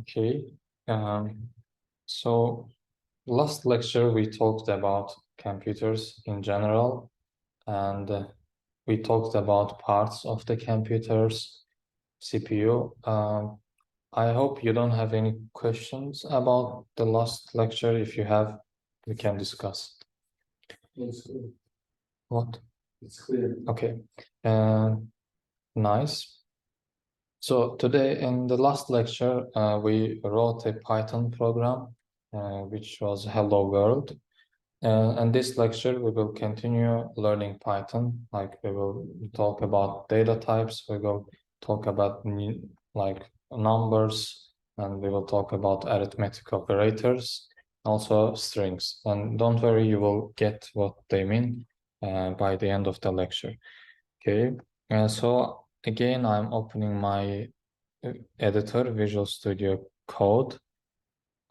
Okay. So last lecture we talked about computers in general, and we talked about parts of the computer's CPU. I hope you don't have any questions about the last lecture. If you have, we can discuss. It's clear. What? It's clear. Okay. Nice. So today in the last lecture, we wrote a Python program, which was Hello World. And this lecture, we will continue learning Python. Like we will talk about data types. We will talk about like numbers, and we will talk about arithmetic operators, also strings. And don't worry, you will get what they mean by the end of the lecture. Okay. So again, I'm opening my editor, Visual Studio Code.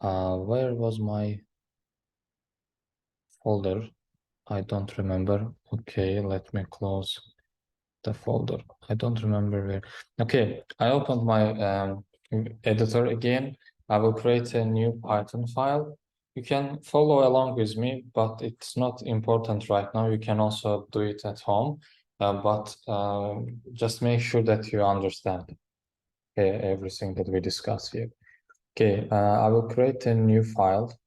Where was my folder? I don't remember. Okay, let me close the folder. I don't remember where. Okay, I opened my editor again. I will create a new Python file. You can follow along with me, but it's not important right now. You can also do it at home, but just make sure that you understand everything that we discuss here. Okay, I will create a new file.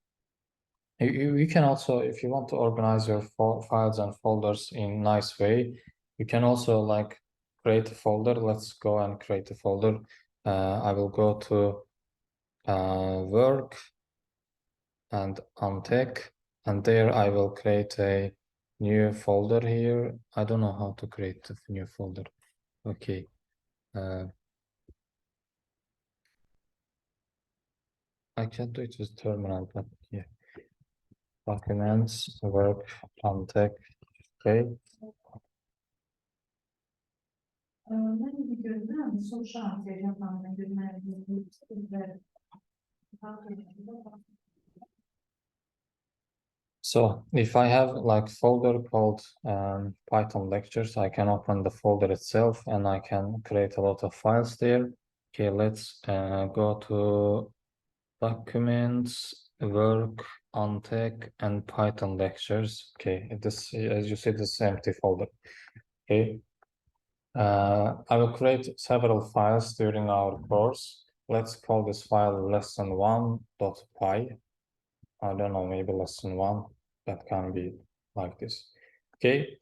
You can also, if you want to organize your files and folders in nice way, you can also like create a folder. Let's go and create a folder. I will go to work and untick, and there I will create a new folder here. I don't know how to create a new folder. Okay. I can do it with terminal, but yeah. Documents, work, untick. Okay. So if I have like folder called Python lectures, I can open the folder itself and I can create a lot of files there. Okay, let's go to documents, work, untick, and Python lectures. Okay, this, as you see, this is empty folder. Okay. I will create several files during our course. Let's call this file lesson1.py. I don't know, maybe lesson1. That can be like this. Okay.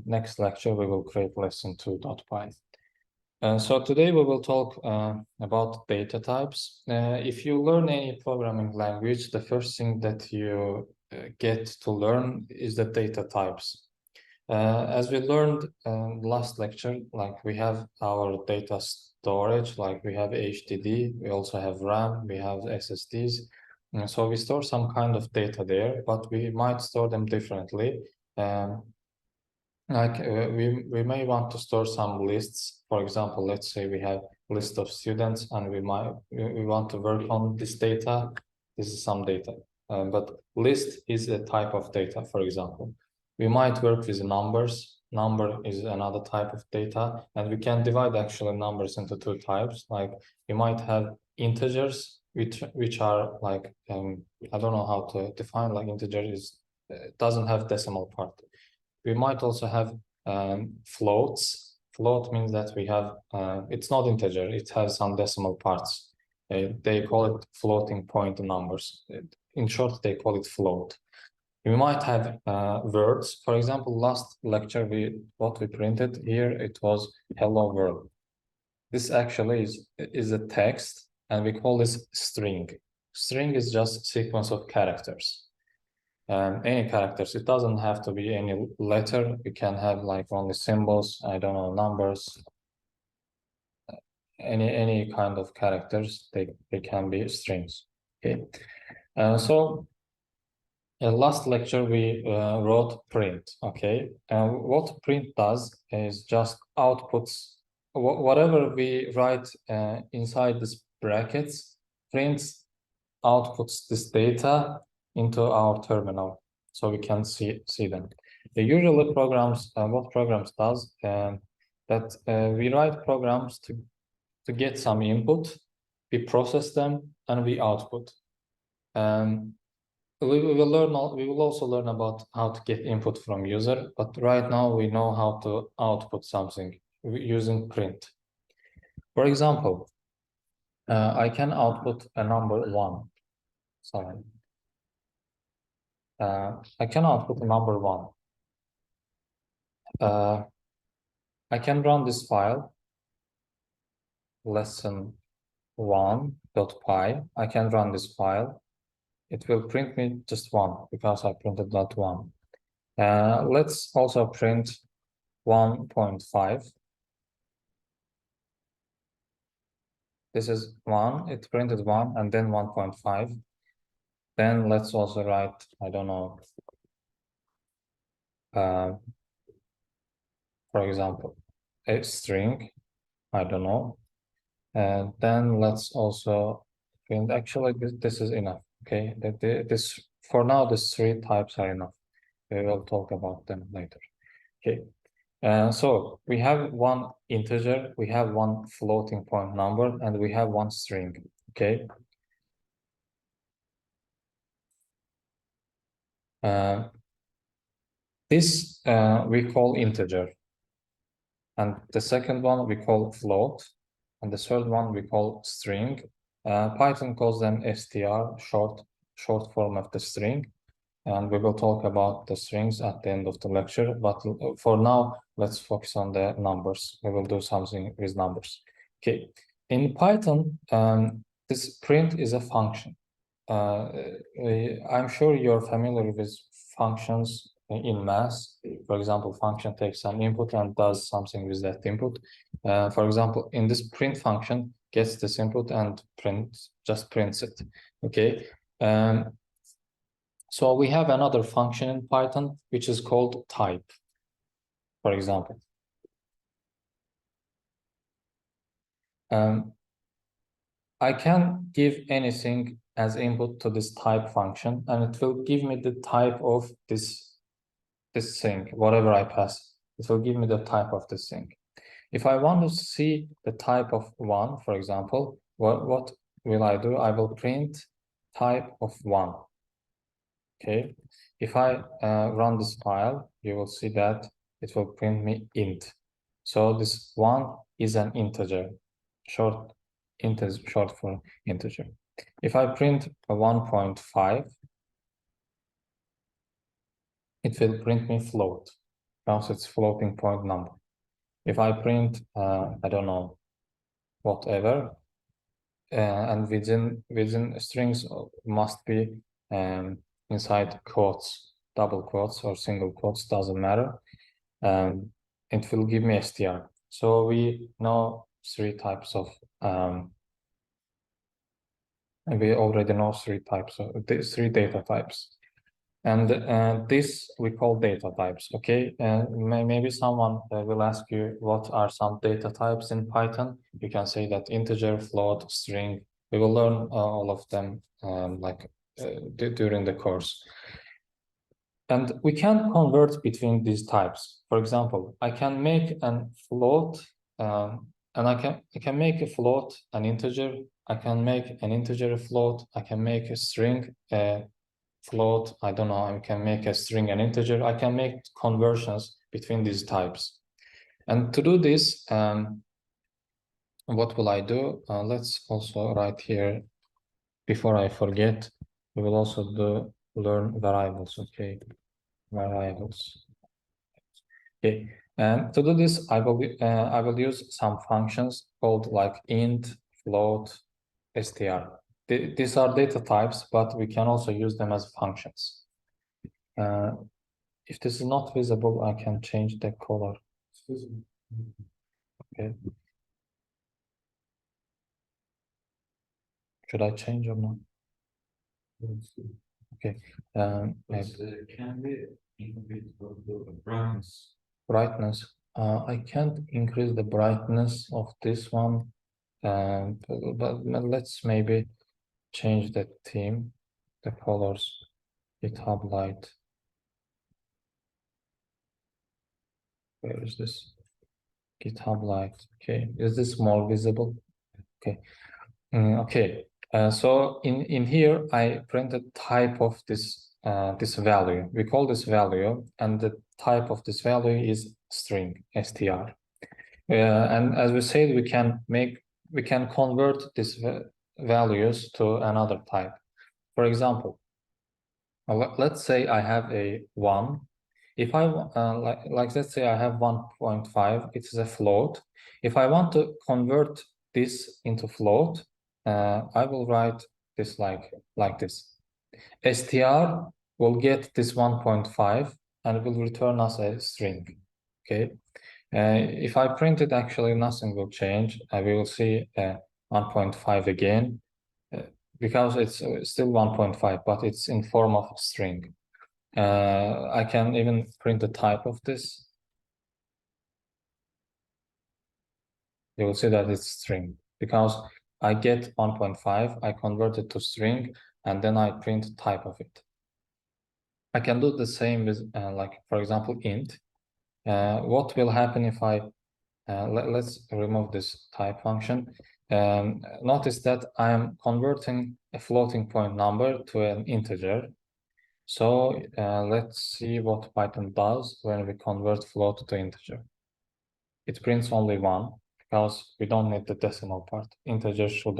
Next lecture, we will create lesson2.py. So today we will talk about data types. If you learn any programming language, the first thing that you get to learn is the data types. As we learned last lecture, like we have our data storage, like we have HDD, we also have RAM, we have SSDs. And so we store some kind of data there, but we might store them differently. We may want to store some lists. For example, let's say we have a list of students and we want to work on this data. This is some data, but list is a type of data, for example. We might work with numbers. Number is another type of data, and we can divide actually numbers into two types. Like we might have integers, which are like I don't know how to define. Like integer is doesn't have decimal part. We might also have floats. Float means that we have it's not integer. It has some decimal parts. They call it floating point numbers. In short, they call it float. We might have words. For example, last lecture, what we printed here, it was hello world. This actually is a text, and we call this string. String is just sequence of characters. Any characters. It doesn't have to be any letter. We can have like only symbols, I don't know, numbers, any kind of characters. They can be strings. Okay. So last lecture we wrote print. Okay, what print does is just outputs whatever we write inside this brackets. Prints outputs this data into our terminal, so we can see them. Usually programs, what programs does that we write programs to get some input, we process them, and we output. We will also learn about how to get input from user, but right now we know how to output something using print. For example, I can output a number 1. Sorry. I can output a number 1. I can run this file, lesson1.py. I can run this file. It will print me just 1 because I printed that 1. Let's also print 1.5. This is 1, it printed 1 and then 1.5. Then let's also write, I don't know, for example, a string, I don't know. And then let's also print, actually this is enough, okay? This, for now, these 3 types are enough. We will talk about them later, okay? So we have 1 integer, we have 1 floating point number, and we have 1 string, okay? This we call integer, and the second one we call float, and the third one we call string. Python calls them str, short form of the string, and we will talk about the strings at the end of the lecture, but for now let's focus on the numbers. We will do something with numbers. Okay, in Python, this print is a function. I'm sure you're familiar with functions in math. For example, function takes some input and does something with that input. For example, in this print function, gets this input and just prints it. Okay. So we have another function in Python, which is called type, for example. I can give anything as input to this type function, and it will give me the type of this thing, whatever I pass. It will give me the type of this thing. If I want to see the type of 1, for example, what will I do? I will print type of 1. Okay. If I run this file, you will see that it will print me int. So this 1 is an integer, short for integer. If I print a 1.5, it will print me float, because it's floating point number. If I print, I don't know, whatever, and within strings must be inside quotes, double quotes or single quotes, doesn't matter. It will give me str. So we know 3 types of, and we already know 3 types of 3 data types. And this we call data types, okay? Maybe someone will ask you, what are some data types in Python? You can say that integer, float, string. We will learn all of them during the course. And we can convert between these types. For example, I can make a float, and I can make a float an integer. I can make an integer a float. I can make a string float, I don't know, I can make a string an integer. I can make conversions between these types. And to do this, what will I do? Let's also write here, before I forget, we will also learn variables, okay? Variables. Okay, and to do this, I will use some functions called like int, float, str. These are data types, but we can also use them as functions. If this is not visible, I can change the color. Okay. Should I change or not? Okay. Can we increase the brightness? Brightness. I can't increase the brightness of this one. But let's maybe change the theme, the colors, GitHub light. Where is this? GitHub light. Okay. Is this more visible? Okay. Okay. So in here I printed type of this value. We call this value, and the type of this value is string str. And as we said, we can convert these values to another type. For example, let's say I have a 1. If I like let's say I have 1.5, it is a float. If I want to convert this into float, I will write this like this. str will get this 1.5 and will return us a string. Okay. If I print it, actually nothing will change. We will see 1.5 again, because it's still 1.5, but it's in form of string. I can even print the type of this. You will see that it's string, because I get 1.5, I convert it to string, and then I print type of it. I can do the same with, like, for example, int. What will happen if let's remove this type function. Notice that I am converting a floating point number to an integer. So let's see what Python does when we convert float to integer. It prints only 1 because we don't need the decimal part. Integers should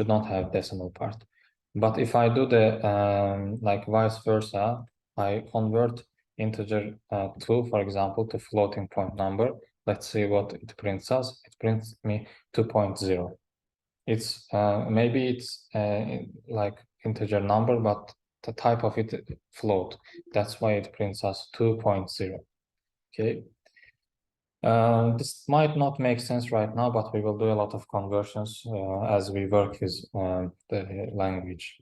not have decimal part. But if I do the like vice versa, I convert integer 2, for example, to floating point number. Let's see what it prints us. It prints me 2.0. It's maybe it's like integer number, but the type of it float. That's why it prints us 2.0. Okay. This might not make sense right now, but we will do a lot of conversions as we work with the language.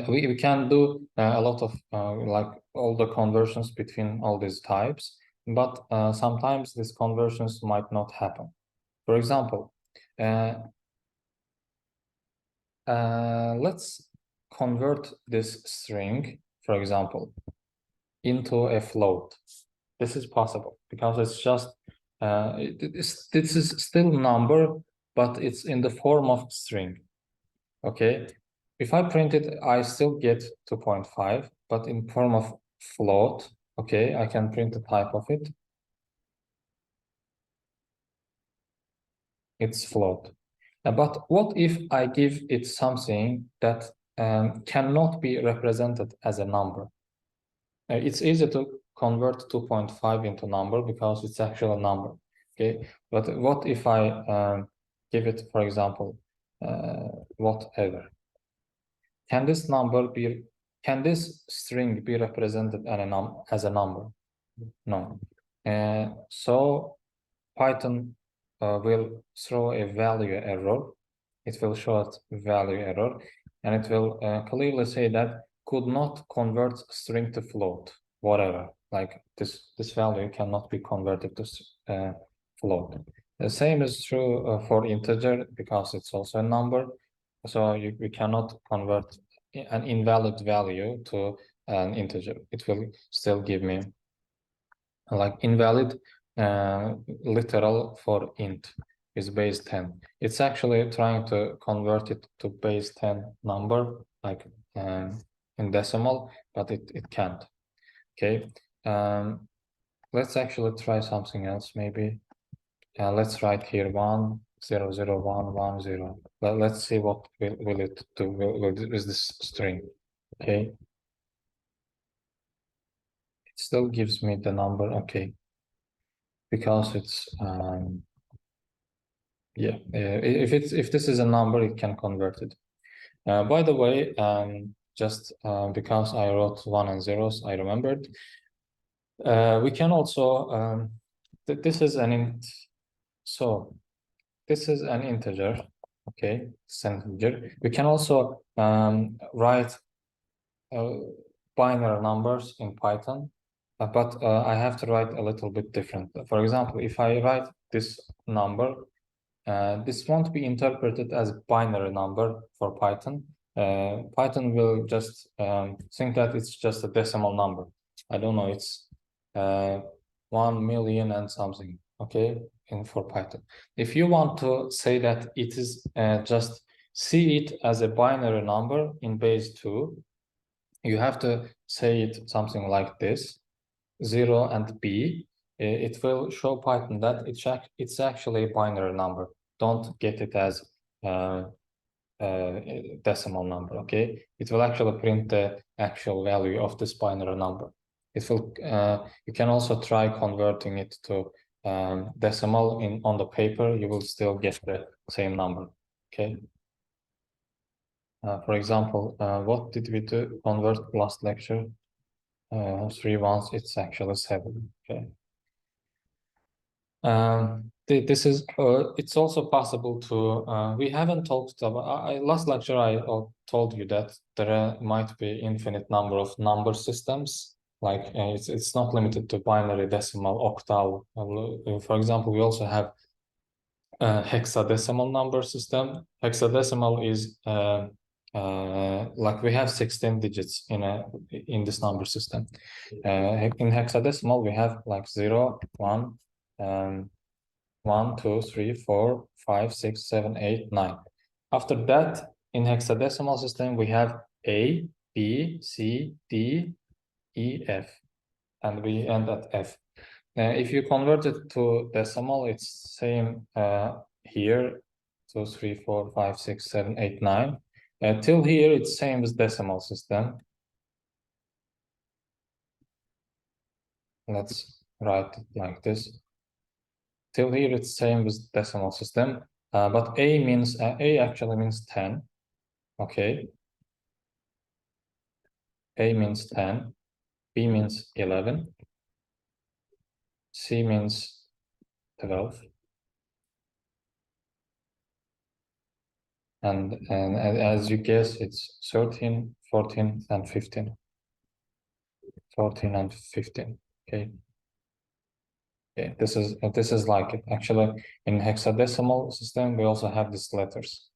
We can do a lot of like all the conversions between all these types, but sometimes these conversions might not happen. For example, let's convert this string, for example, into a float. This is possible because it's just this is still number, but it's in the form of string. Okay, if I print it, I still get 2.5, but in form of float. Okay, I can print the type of it. It's float. But what if I give it something that cannot be represented as a number? It's easy to convert 2.5 into number because it's actually a number. Okay, but what if I give it, for example, whatever? Can this string be represented as a number? No. So Python will throw a value error. It will show us value error, and it will clearly say that could not convert string to float, whatever. Like this value cannot be converted to float. The same is true for integer because it's also a number. So we cannot convert an invalid value to an integer. It will still give me like invalid literal for int is base 10. It's actually trying to convert it to base 10 number, like in decimal, but it can't. Okay. Let's actually try something else. Maybe let's write here 1 0 0 1 1 0. Let's see what will it do with this string. Okay. It still gives me the number. Okay. Because it's yeah, if this is a number, it can convert it. By the way, just because I wrote 1 and zeros, I remembered. We can also this is an int. So this is an integer. Okay, it's an integer. We can also write binary numbers in Python, but I have to write a little bit different. For example, if I write this number, this won't be interpreted as a binary number for Python. Python will just think that it's just a decimal number. I don't know, it's 1 million and something. Okay, for Python. If you want to say that it is just see it as a binary number in base 2, you have to say it something like this, 0 and B. It will show Python that it's actually a binary number. Don't get it as decimal number, okay? It will actually print the actual value of this binary number. It will. You can also try converting it to decimal on the paper. You will still get the same number, okay? For example, what did we do? Convert last lecture. 3 ones. It's actually 7. Okay. This is. It's also possible to. We haven't talked about. Last lecture I told you that there might be infinite number of number systems. Like it's not limited to binary, decimal, octal. For example, we also have hexadecimal number system. Hexadecimal is like we have 16 digits in this number system. In hexadecimal, we have like 0, 1, 1, 2, 3, 4, 5, 6, 7, 8, 9. After that, in hexadecimal system, we have A, B, C, D, E, F, and we end at F. If you convert it to decimal, it's same here, 2, 3, 4, 5, 6, 7, 8, 9. Till here, it's same as decimal system. Let's write it like this. Till here, it's same with decimal system, but A actually means 10. Okay. A means 10, B means 11, C means 12, and as you guess, it's 13, 14, and 15. 14 and 15. Okay. Okay, this is like it. Actually, in hexadecimal system, we also have these letters.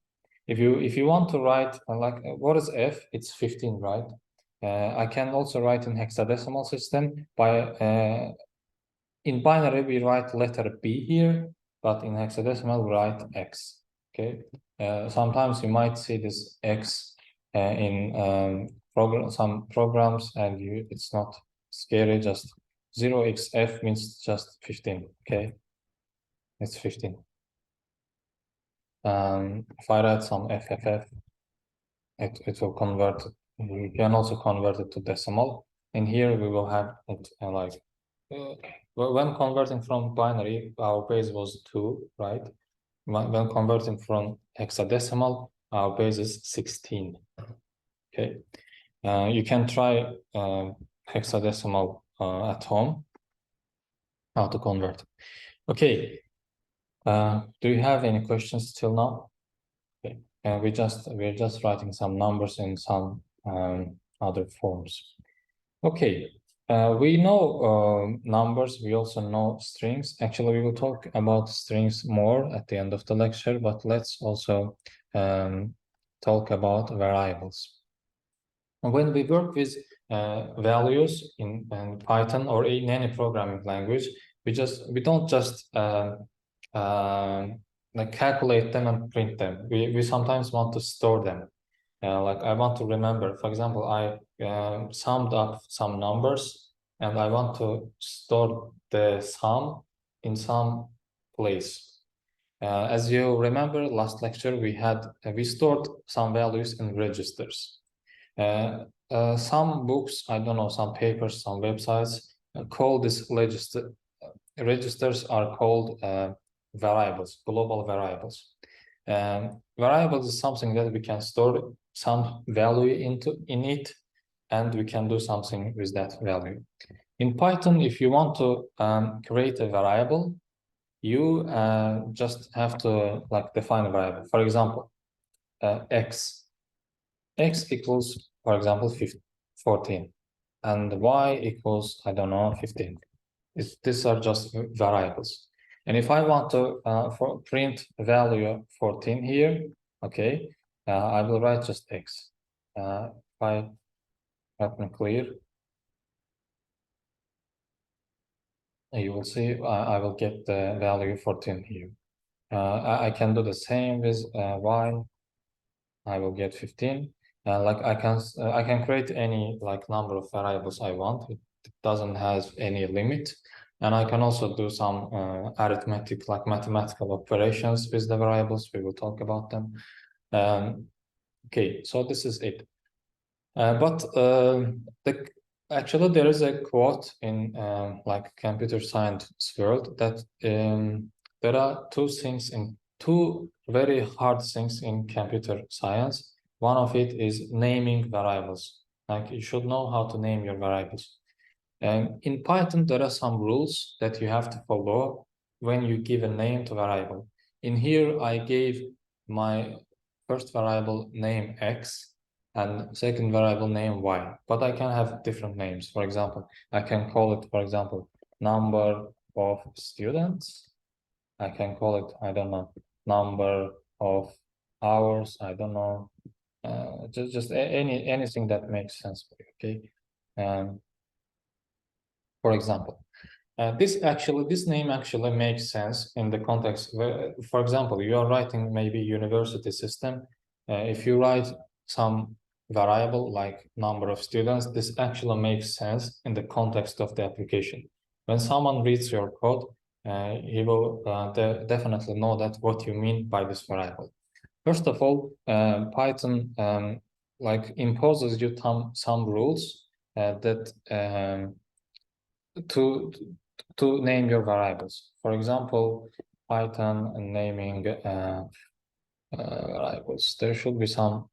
If you want to write what is F? It's 15, right? I can also write in hexadecimal system by in binary we write letter B here, but in hexadecimal we write X. Okay. Sometimes you might see this X in some programs, and it's not scary. Just 0xF means just 15. Okay, it's 15. If I write some FFF, it will convert it. You can also convert it to decimal. And here we will have it like when converting from binary, our base was 2, right? When converting from hexadecimal, our base is 16. Okay. You can try hexadecimal at home, how to convert. Okay. Do you have any questions till now? Okay. We're just writing some numbers in some other forms. Okay. We know numbers. We also know strings. Actually, we will talk about strings more at the end of the lecture, but let's also talk about variables. When we work with values in Python or in any programming language, we don't just like calculate them and print them. We sometimes want to store them. Like I want to remember, for example, I summed up some numbers and I want to store the sum in some place. As you remember, last lecture we stored some values in registers. Some books, I don't know, some papers, some websites call this registers are called variables, global variables. Variables is something that we can store some value in it, and we can do something with that value. In Python, if you want to create a variable, you just have to define a variable. For example, x equals, for example, 14, and y equals, I don't know, 15. These are just variables. And if I want to print value 14 here, okay, I will write just x. If I let me clear. you will see I will get the value 14 here. I can do the same with y. I will get 15. Like I can create any like number of variables I want. It doesn't have any limit. And I can also do some arithmetic, like mathematical operations with the variables. We will talk about them. Okay, so this is it. Actually there is a quote in like computer science world that there are two very hard things in computer science. One of it is naming variables. Like you should know how to name your variables. And in Python, there are some rules that you have to follow when you give a name to variable. In here, I gave my first variable name X and second variable name Y, but I can have different names. For example, I can call it, for example, number of students. I can call it, I don't know, number of hours. I don't know, just anything that makes sense for you. Okay. For example, this name actually makes sense in the context where, for example, you are writing maybe university system. If you write some variable like number of students, this actually makes sense in the context of the application. When someone reads your code, he will definitely know that what you mean by this variable. First of all, Python like imposes you some rules that to name your variables. For example, Python naming variables. There should be some,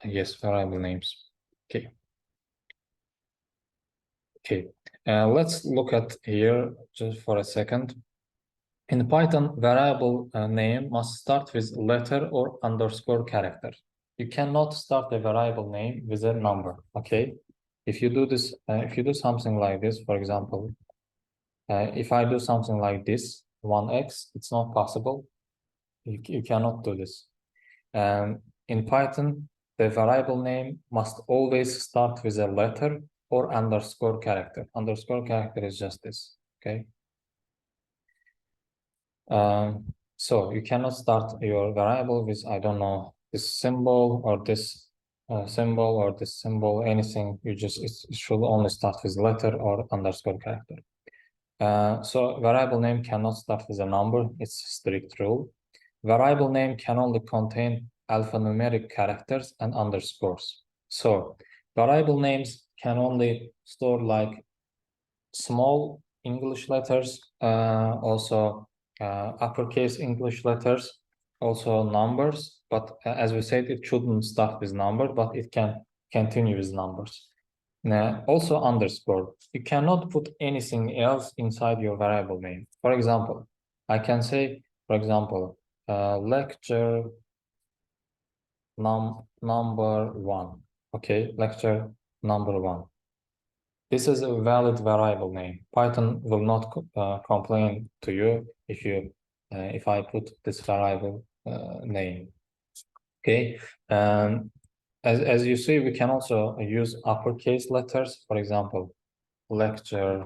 yes, variable names. Okay. Okay. Let's look at here just for a second. In Python, variable name must start with letter or underscore character. You cannot start a variable name with a number. Okay. If you do this, if you do something like this, for example, if I do something like this, 1x, it's not possible. You cannot do this. In Python, the variable name must always start with a letter or underscore character. Underscore character is just this, okay? So you cannot start your variable with, I don't know, this symbol or this symbol or this symbol, anything. It should only start with letter or underscore character. So variable name cannot start with a number. It's a strict rule. Variable name can only contain alphanumeric characters and underscores. So variable names can only store like small English letters, also uppercase English letters, also numbers. But as we said, it shouldn't start with number, but it can continue with numbers. Also underscore. You cannot put anything else inside your variable name. For example, I can say, for example, lecture number 1. Okay, lecture number 1. This is a valid variable name. Python will not complain to you if I put this variable name. Okay, as you see, we can also use uppercase letters. For example, lecture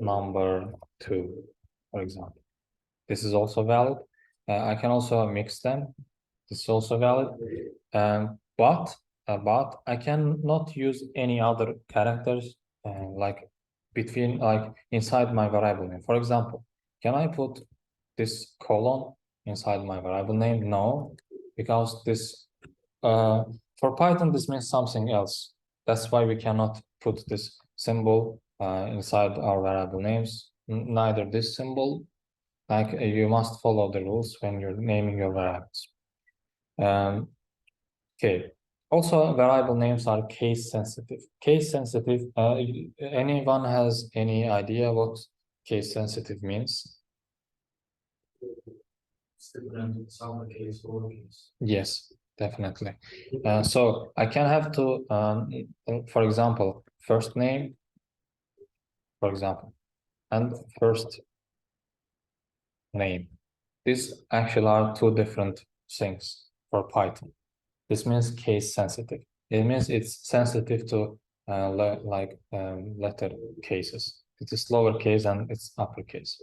number 2, for example. This is also valid. I can also mix them. This is also valid. But I cannot use any other characters like inside my variable name. For example, can I put this colon inside my variable name? No, because this for Python this means something else. That's why we cannot put this symbol inside our variable names. Neither this symbol. Like you must follow the rules when you're naming your variables. Okay. Also, variable names are case sensitive. Case sensitive. Anyone has any idea what case sensitive means? Yes, definitely. So I can have to, for example, first name, for example, and first name. These actually are two different things for Python. This means case sensitive. It means it's sensitive to letter cases. it is lowercase and it's uppercase.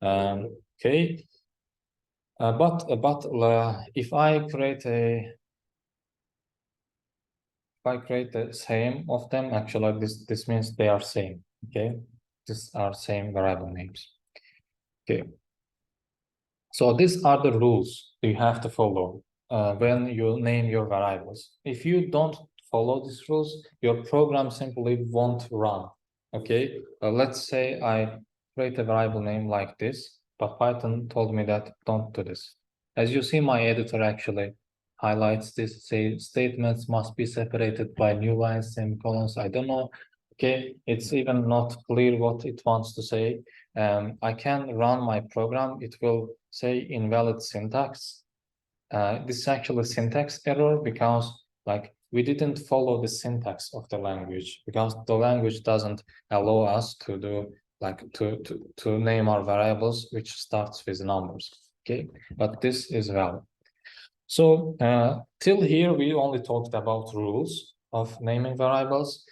Okay. But if I create the same of them, actually this means they are same. Okay, these are same variable names. Okay, so these are the rules you have to follow when you name your variables. If you don't follow these rules, your program simply won't run. Okay, let's say I create a variable name like this, but Python told me that don't do this. As you see, my editor actually highlights this, say statements must be separated by new lines, semicolons. I don't know. Okay, it's even not clear what it wants to say. I can run my program. It will say invalid syntax. This is actually syntax error because like we didn't follow the syntax of the language because the language doesn't allow us to do like to name our variables which starts with numbers. Okay, but this is valid. So till here we only talked about rules of naming variables,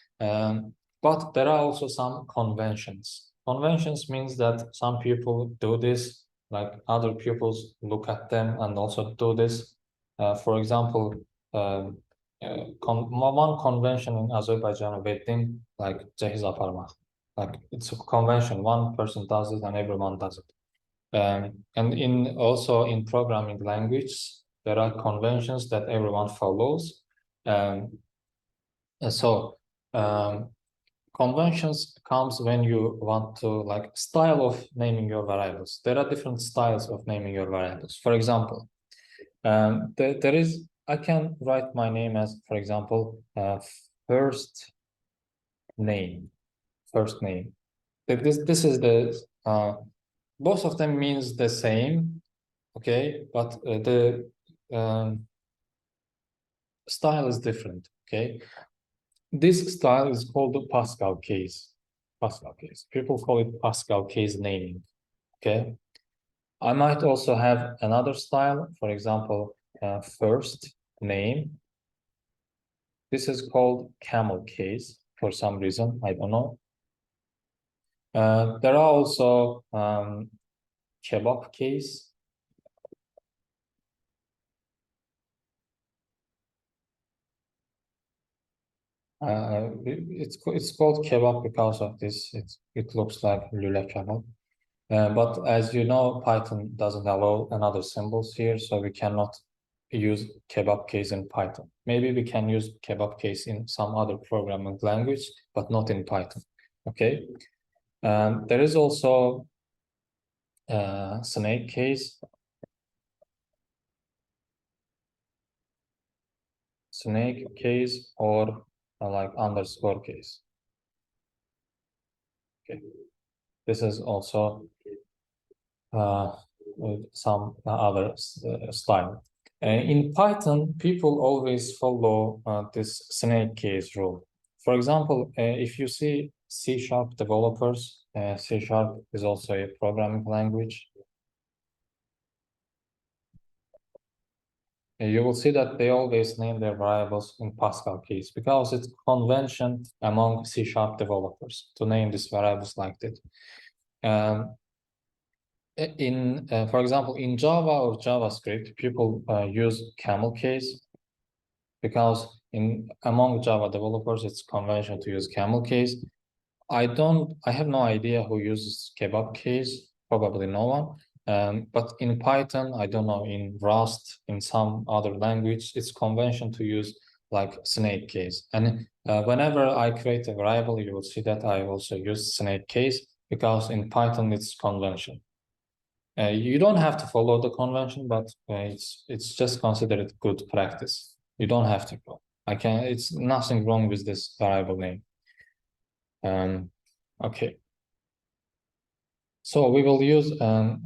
but there are also some conventions. Conventions means that some people do this, like other pupils look at them and also do this. For example, one convention in Azerbaijan wedding, like cehiz aparmak, like it's a convention. One person does it and everyone does it. And also in programming language, there are conventions that everyone follows. So conventions comes when you want to like style of naming your variables. There are different styles of naming your variables. For example, there is, I can write my name as, for example, first name. This is the both of them means the same, okay, but the style is different. Okay, this style is called the Pascal case. Pascal case. People call it Pascal case naming. Okay, I might also have another style. For example, first name. This is called camel case for some reason. I don't know. There are also kebab case. It's called kebab because of this. It looks like lüle kebab. But as you know, Python doesn't allow another symbols here, so we cannot use kebab case in Python. Maybe we can use kebab case in some other programming language, but not in Python. Okay. There is also snake case. Snake case or like underscore case. Okay. This is also some other style. In Python, people always follow this snake case rule. For example, if you see C# developers, C# is also a programming language. You will see that they always name their variables in Pascal case because it's convention among C# developers to name these variables like that. For example, in Java or JavaScript, people use camel case because among Java developers, it's conventional to use camel case. I have no idea who uses kebab case, probably no one. But in Python, I don't know, in Rust, in some other language, it's convention to use like snake case. And whenever I create a variable, you will see that I also use snake case because in Python, it's convention. You don't have to follow the convention, but it's just considered good practice. You don't have to go. It's nothing wrong with this variable name. Okay. So we will use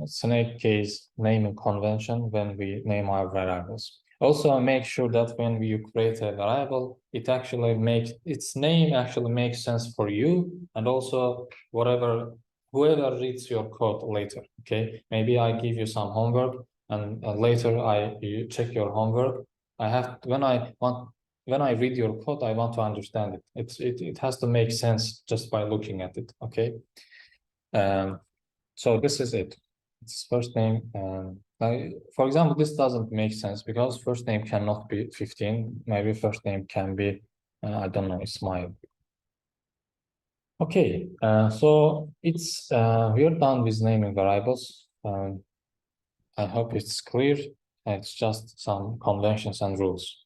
snake case naming convention when we name our variables. Also make sure that when you create a variable, its name actually makes sense for you and also whoever reads your code later. Okay, maybe I give you some homework and later you check your homework. When I want when I read your code, I want to understand it. It has to make sense just by looking at it. Okay. So this is it. It's first name. For example, this doesn't make sense because first name cannot be 15. Maybe first name can be, I don't know, Ismail. Okay, so it's we're done with naming variables. I hope it's clear. It's just some conventions and rules.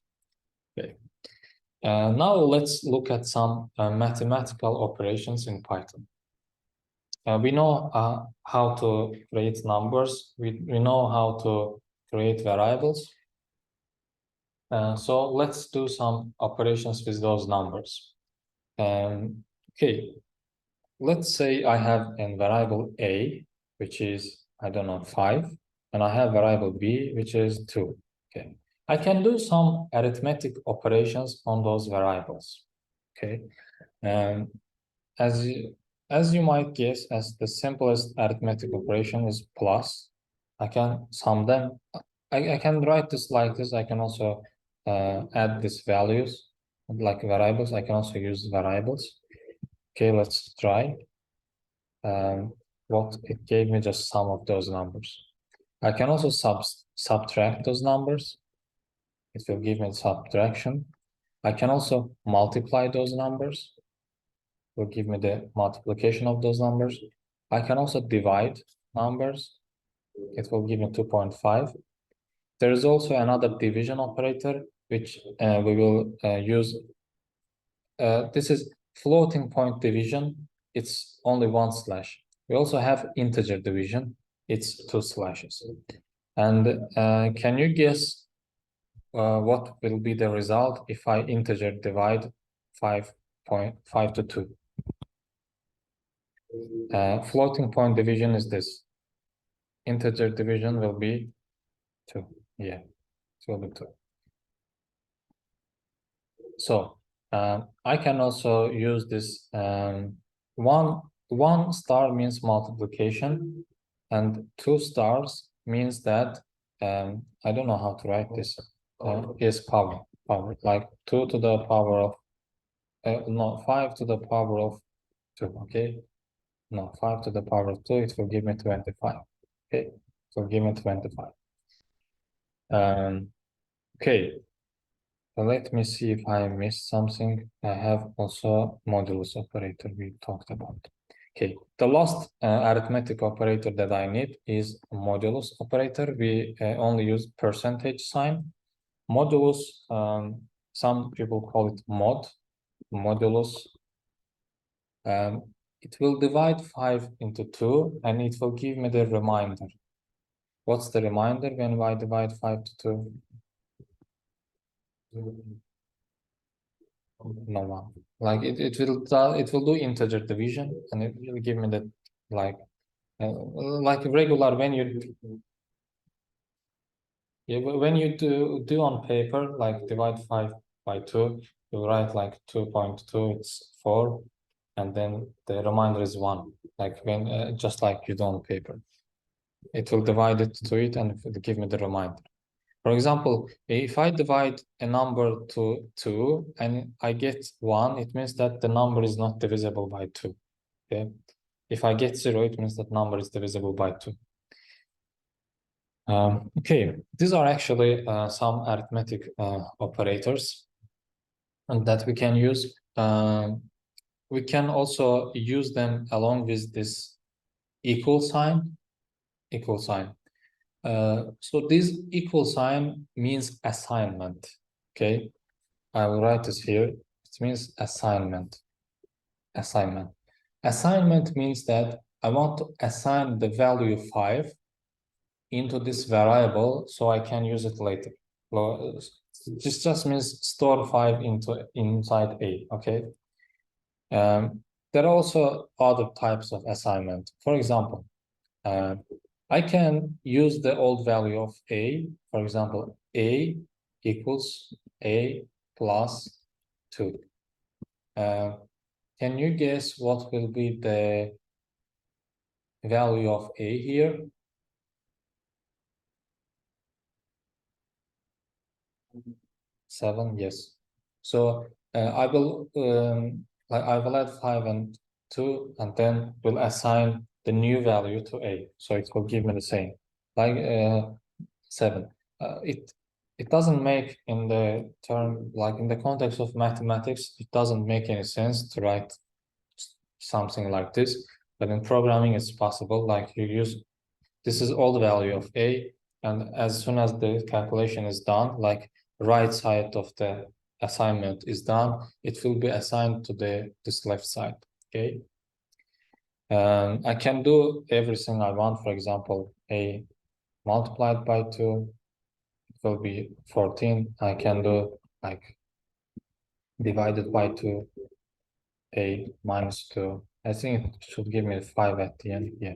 Okay. Now let's look at some mathematical operations in Python. We know how to create numbers. We know how to create variables. So let's do some operations with those numbers. Okay, let's say I have a variable a, which is, I don't know, 5, and I have variable b, which is 2. Okay, I can do some arithmetic operations on those variables. Okay, and as you might guess, as the simplest arithmetic operation is plus. I can sum them. I can write this like this. I can also add these values like variables. I can also use variables. Okay, let's try. What it gave me just some of those numbers. I can also subtract those numbers. It will give me subtraction. I can also multiply those numbers. Will give me the multiplication of those numbers. I can also divide numbers. It will give me 2.5. There is also another division operator, which we will use. This is floating point division. It's only 1 slash. We also have integer division. It's 2 slashes. And can you guess what will be the result if I integer divide 5.5 to 2? Floating point division is this. Integer division will be 2. Yeah, it will be 2. So I can also use this one star means multiplication, and 2 stars means that I don't know how to write this. Is power like 2 to the power of no 5 to the power of 2. Okay, no 5 to the power of 2. It will give me 25. Okay, so give me 25. Okay, so let me see if I missed something. I have also modulus operator we talked about. Okay, the last arithmetic operator that I need is modulus operator. We only use percentage sign. Modulus, some people call it modulus. It will divide 5 into 2 and it will give me the remainder. What's the remainder when I divide 5 to 2? No one. Like it will do integer division and it will give me the like regular when you do on paper, like divide 5 by 2, you write like 2.2, it's 4, and then the remainder is 1, like when just like you do on paper. It will divide it to it and it will give me the remainder. For example, if I divide a number to 2 and I get 1, it means that the number is not divisible by 2. Okay. If I get 0, it means that number is divisible by 2. Okay, these are actually some arithmetic operators and that we can use. We can also use them along with this equal sign. So this equal sign means assignment. Okay, I will write this here. It means assignment. Assignment means that I want to assign the value 5 into this variable so I can use it later. This just means store 5 inside A. Okay. There are also other types of assignment. For example, I can use the old value of A. For example, A equals A plus 2. Can you guess what will be the value of A here? 7, yes. So I will add 5 and 2, and then will assign the new value to A. So it will give me the same, like 7. It doesn't make in the term, like in the context of mathematics, it doesn't make any sense to write something like this. But in programming, it's possible. Like you use, this is all the value of A, and as soon as the calculation is done, like right side of the assignment is done, it will be assigned to this left side. Okay. I can do everything I want. For example, A multiplied by 2, it will be 14. I can do like divided by 2, A minus 2. I think it should give me 5 at the end. Yeah.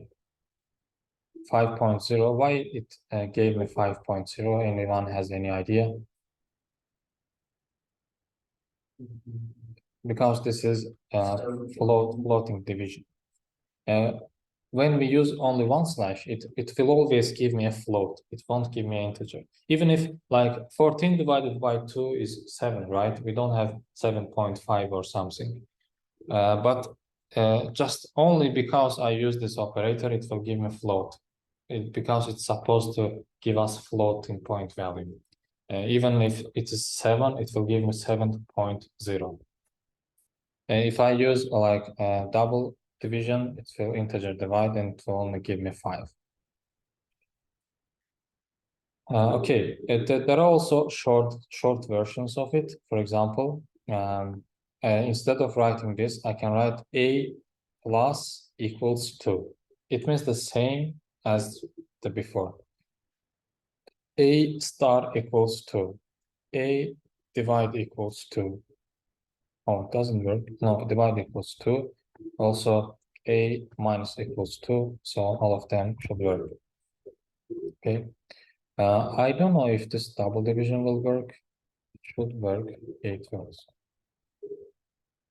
5.0. Why it gave me 5.0? Anyone has any idea? Because this is floating division. When we use only one slash, it will always give me a float. It won't give me an integer. Even if like 14 divided by 2 is 7, right? We don't have 7.5 or something. But just only because I use this operator, it will give me float. Because it's supposed to give us floating point value. Even if it is 7, it will give me 7.0. If I use like double division, it will integer divide and it will only give me 5. Okay, there are also short versions of it. For example, instead of writing this, I can write A plus equals 2. It means the same as the before. A star equals 2. A divide equals 2. Oh, it doesn't work. No, divide equals 2. Also, A minus equals 2. So all of them should work. Okay. I don't know if this double division will work. It should work. It works.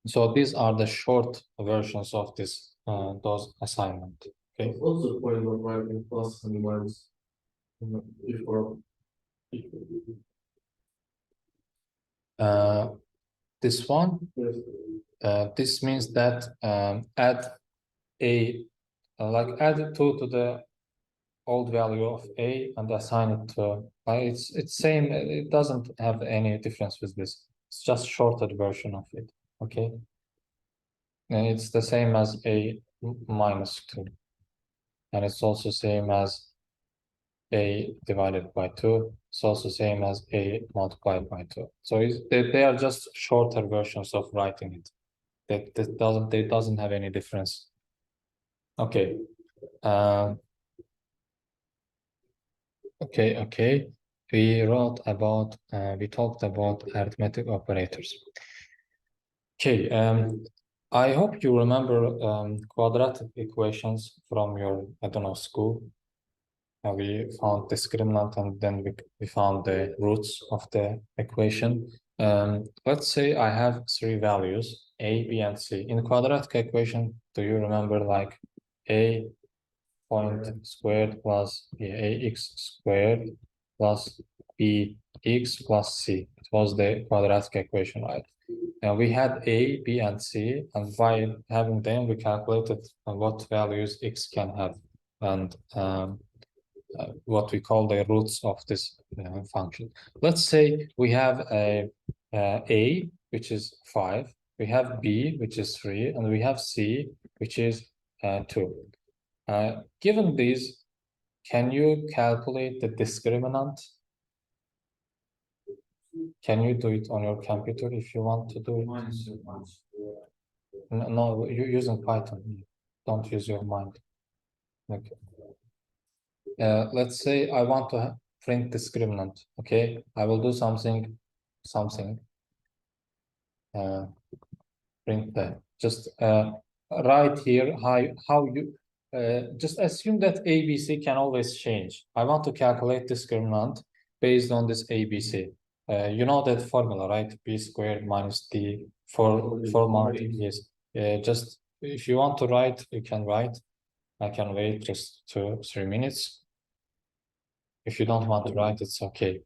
So these are the short versions of this those assignment. Okay. What's the point of writing plus and minus before? This one, this means that add a add 2 to the old value of A and assign it to it's same. It doesn't have any difference with this. It's just shortened version of it. Okay. And it's the same as A minus 2, and it's also same as A divided by 2. It's also same as A multiplied by 2. So they are just shorter versions of writing it. That doesn't have any difference. Okay. Okay. We talked about arithmetic operators. Okay. I hope you remember quadratic equations from your, I don't know, school. We found discriminant and then we found the roots of the equation. Let's say I have 3 values, A, B, and C. In quadratic equation, do you remember like A point squared plus ax squared plus bx plus c? It was the quadratic equation, right? And we had A, B, and C, and by having them, we calculated what values x can have. And what we call the roots of this function. Let's say we have A, which is 5, we have B, which is 3, and we have C, which is 2. Given these, can you calculate the discriminant? Can you do it on your computer if you want to do it? No, you're using Python. Don't use your mind. Okay. Let's say I want to print discriminant. Okay, I will do something. Print that. Just right here how you just assume that ABC can always change. I want to calculate discriminant based on this ABC. You know that formula, right? B squared minus D for mounting. Yes. Just if you want to write, you can write. I can wait just 2-3 minutes. If you don't want to write, it's okay.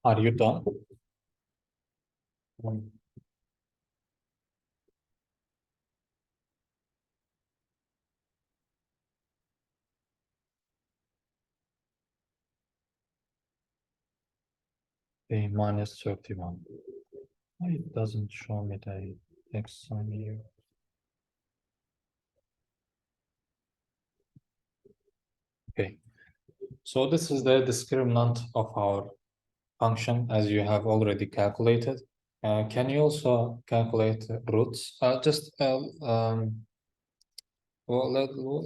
Are you done? A minus 31. Why it doesn't show me the X sign here? Okay, so this is the discriminant of our function as you have already calculated. Can you also calculate roots? Well,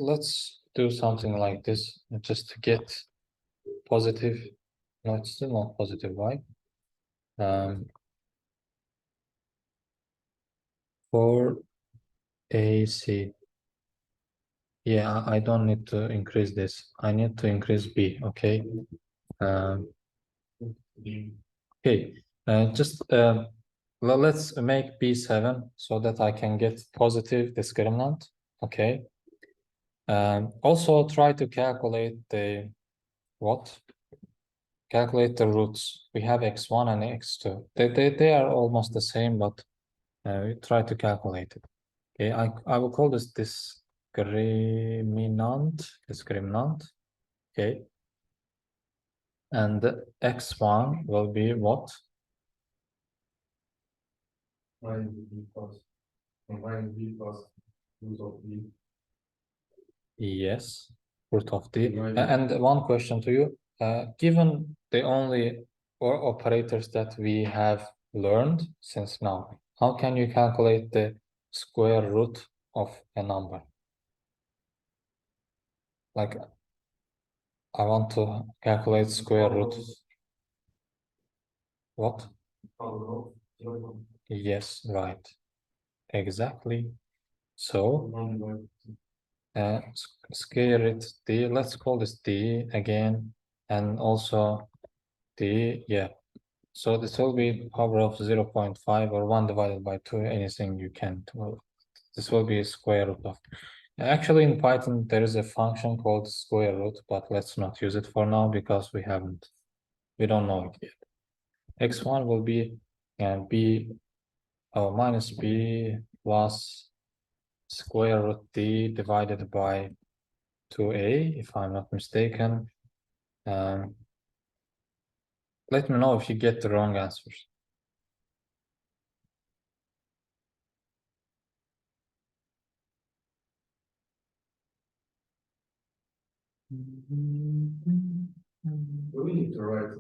let's do something like this, just to get positive. No, it's still not positive, right? For AC. Yeah, I don't need to increase this. I need to increase B, okay? Okay, let's make B7 so that I can get positive discriminant, okay? Also try to calculate the, what? Calculate the roots. We have x1 and x2. They are almost the same, but we try to calculate it. Okay, I will call this discriminant, okay? And x1 will be what? Combine B plus root of B. Yes, root of d. Right. And one question to you, given the only operators that we have learned since now, how can you calculate the square root of a number? Like, I want to calculate square root. What? Yes, right. Exactly. So, scale it d, let's call this d again, and also d, yeah. So this will be power of 0.5 or 1 divided by 2, anything you can. This will be square root of. Actually, in Python, there is a function called square root, but let's not use it for now because we don't know it yet. X1 will be b minus b plus square root d divided by 2a, if I'm not mistaken. Let me know if you get the wrong answers. We need to write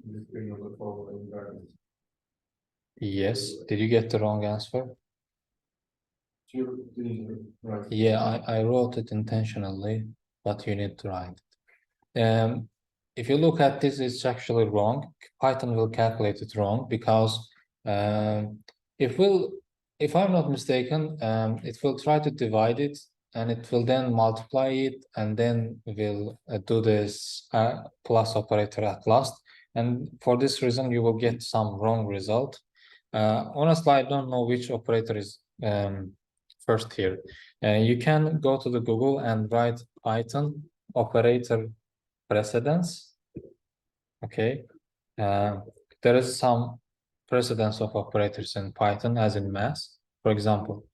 this thing on the following brackets. Yes. Did you get the wrong answer? You didn't write. Yeah, I wrote it intentionally, but you need to write it. If you look at this, it's actually wrong. Python will calculate it wrong because if I'm not mistaken, it will try to divide it and it will then multiply it and then will do this plus operator at last. And for this reason, you will get some wrong result. Honestly, I don't know which operator is first here. You can go to the Google and write Python operator precedence. Okay. There is some precedence of operators in Python as in math. For example,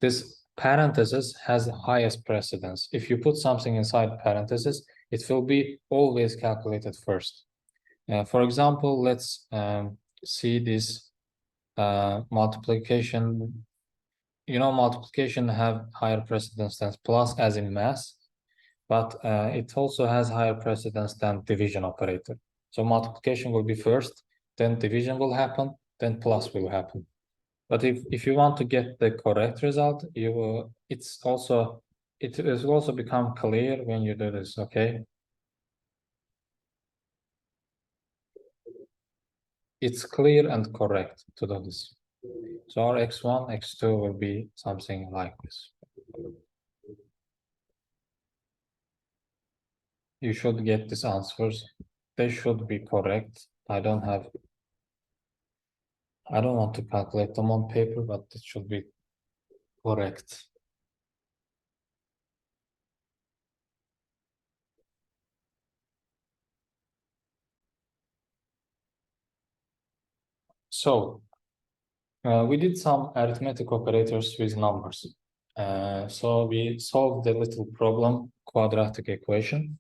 this parenthesis has the highest precedence. If you put something inside parenthesis, it will be always calculated first. For example, let's see this multiplication. You know, multiplication have higher precedence than plus as in math, but it also has higher precedence than division operator. So multiplication will be first, then division will happen, then plus will happen. But if you want to get the correct result, it will also become clear when you do this, okay? It's clear and correct to do this. So our x1, x2 will be something like this. You should get these answers. They should be correct. I don't want to calculate them on paper, but it should be correct. So we did some arithmetic operators with numbers. So we solved the little problem, quadratic equation.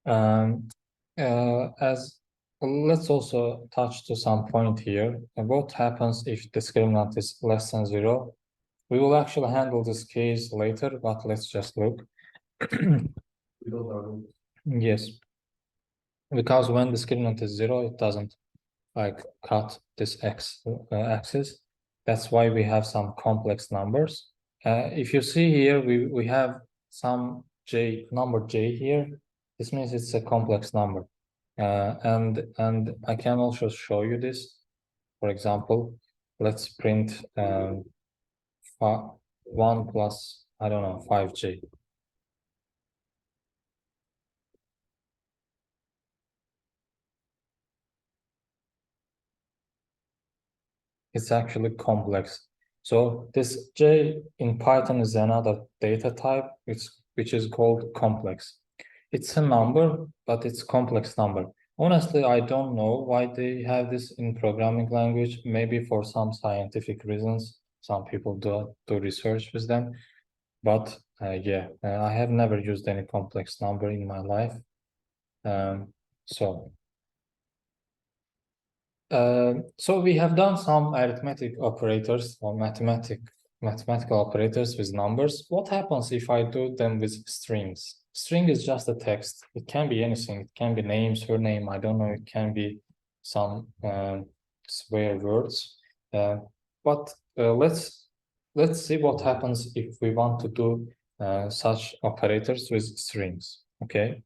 As let's also touch to some point here. What happens if discriminant is less than 0? We will actually handle this case later, but let's just look. Yes, because when discriminant is 0, it doesn't like cut this axis. That's why we have some complex numbers. If you see here, we have some number j here. This means it's a complex number. And I can also show you this. For example, let's print 1 plus, I don't know, 5j. It's actually complex. So this j in Python is another data type, which is called complex. It's a number, but it's complex number. Honestly, I don't know why they have this in programming language. Maybe for some scientific reasons. Some people do research with them. But yeah, I have never used any complex number in my life. So we have done some arithmetic operators or mathematical operators with numbers. What happens if I do them with strings? String is just a text. It can be anything. It can be name, surname. I don't know. It can be some swear words. But let's see what happens if we want to do such operators with strings. Okay.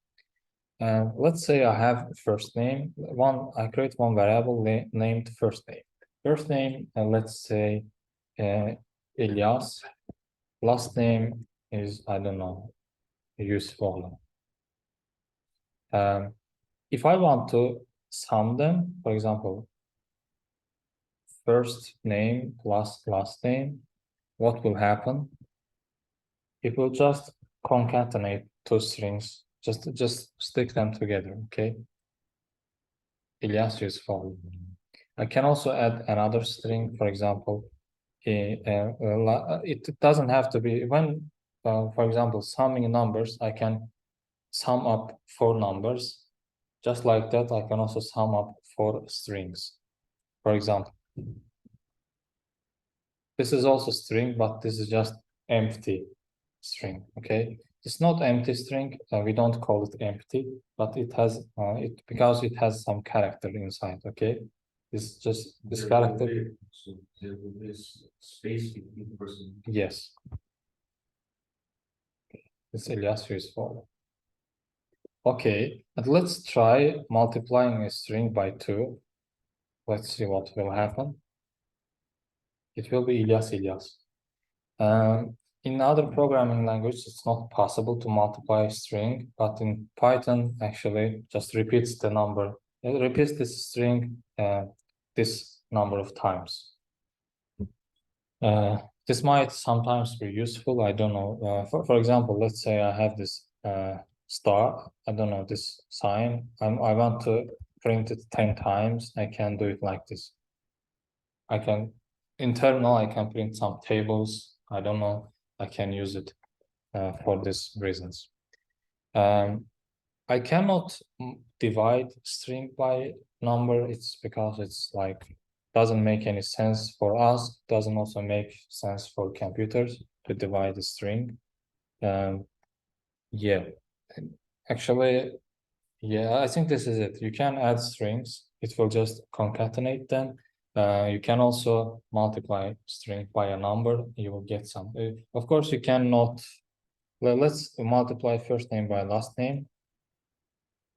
Let's say I have first name. I create one variable named first name. First name, let's say Ilyas. Last name is, I don't know, useful. If I want to sum them, for example, first name plus last name, what will happen? It will just concatenate two strings, just stick them together, okay? Ilyas useful. I can also add another string, for example, it doesn't have to be when, for example, summing numbers, I can sum up 4 numbers. Just like that, I can also sum up 4 strings. For example, this is also string, but this is just empty string, okay? It's not empty string, we don't call it empty, but it has, because it has some character inside, okay? It's just this character. So there will be space between the person. Yes. It's Ilyas useful. Okay, and let's try multiplying a string by 2. Let's see what will happen. It will be Ilyas. in other programming languages, it's not possible to multiply a string, but in Python, actually, just repeats the number. It repeats this string this number of times. This might sometimes be useful. I don't know. For example, let's say I have this star. I don't know, this sign. I want to print it 10 times. I can do it like this. I can internal. I can print some tables. I don't know. I can use it for these reasons. I cannot divide string by number. It's because it's like doesn't make any sense for us. Doesn't also make sense for computers to divide the string. Yeah, actually, yeah, I think this is it. You can add strings. It will just concatenate them. You can also multiply string by a number. You will get some. Of course, you cannot. Well, let's multiply first name by last name.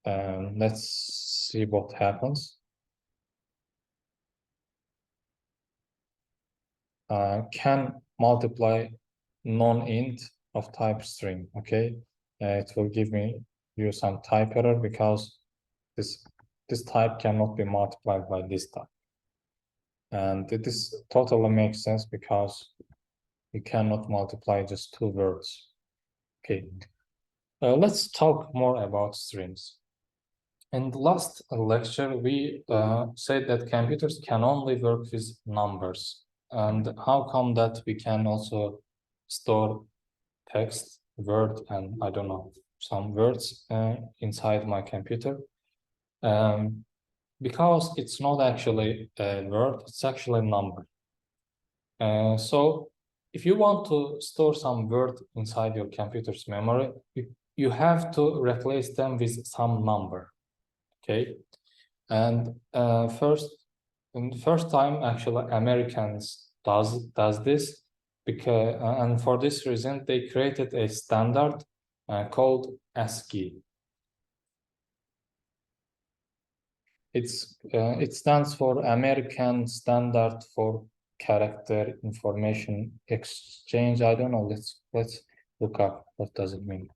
Let's see what happens. Can multiply non-int of type string. Okay, it will give you some type error because this type cannot be multiplied by this type. And this totally makes sense because you cannot multiply just two words. Okay, let's talk more about strings. In the last lecture, we said that computers can only work with numbers. And how come that we can also store text, word, and I don't know, some words inside my computer? Because it's not actually a word, it's actually a number. So if you want to store some word inside your computer's memory, you have to replace them with some number. Okay, and in the first time, actually, Americans does this because, and for this reason, they created a standard called ASCII. It stands for American Standard for Character Information Exchange. I don't know. Let's look up what does it mean.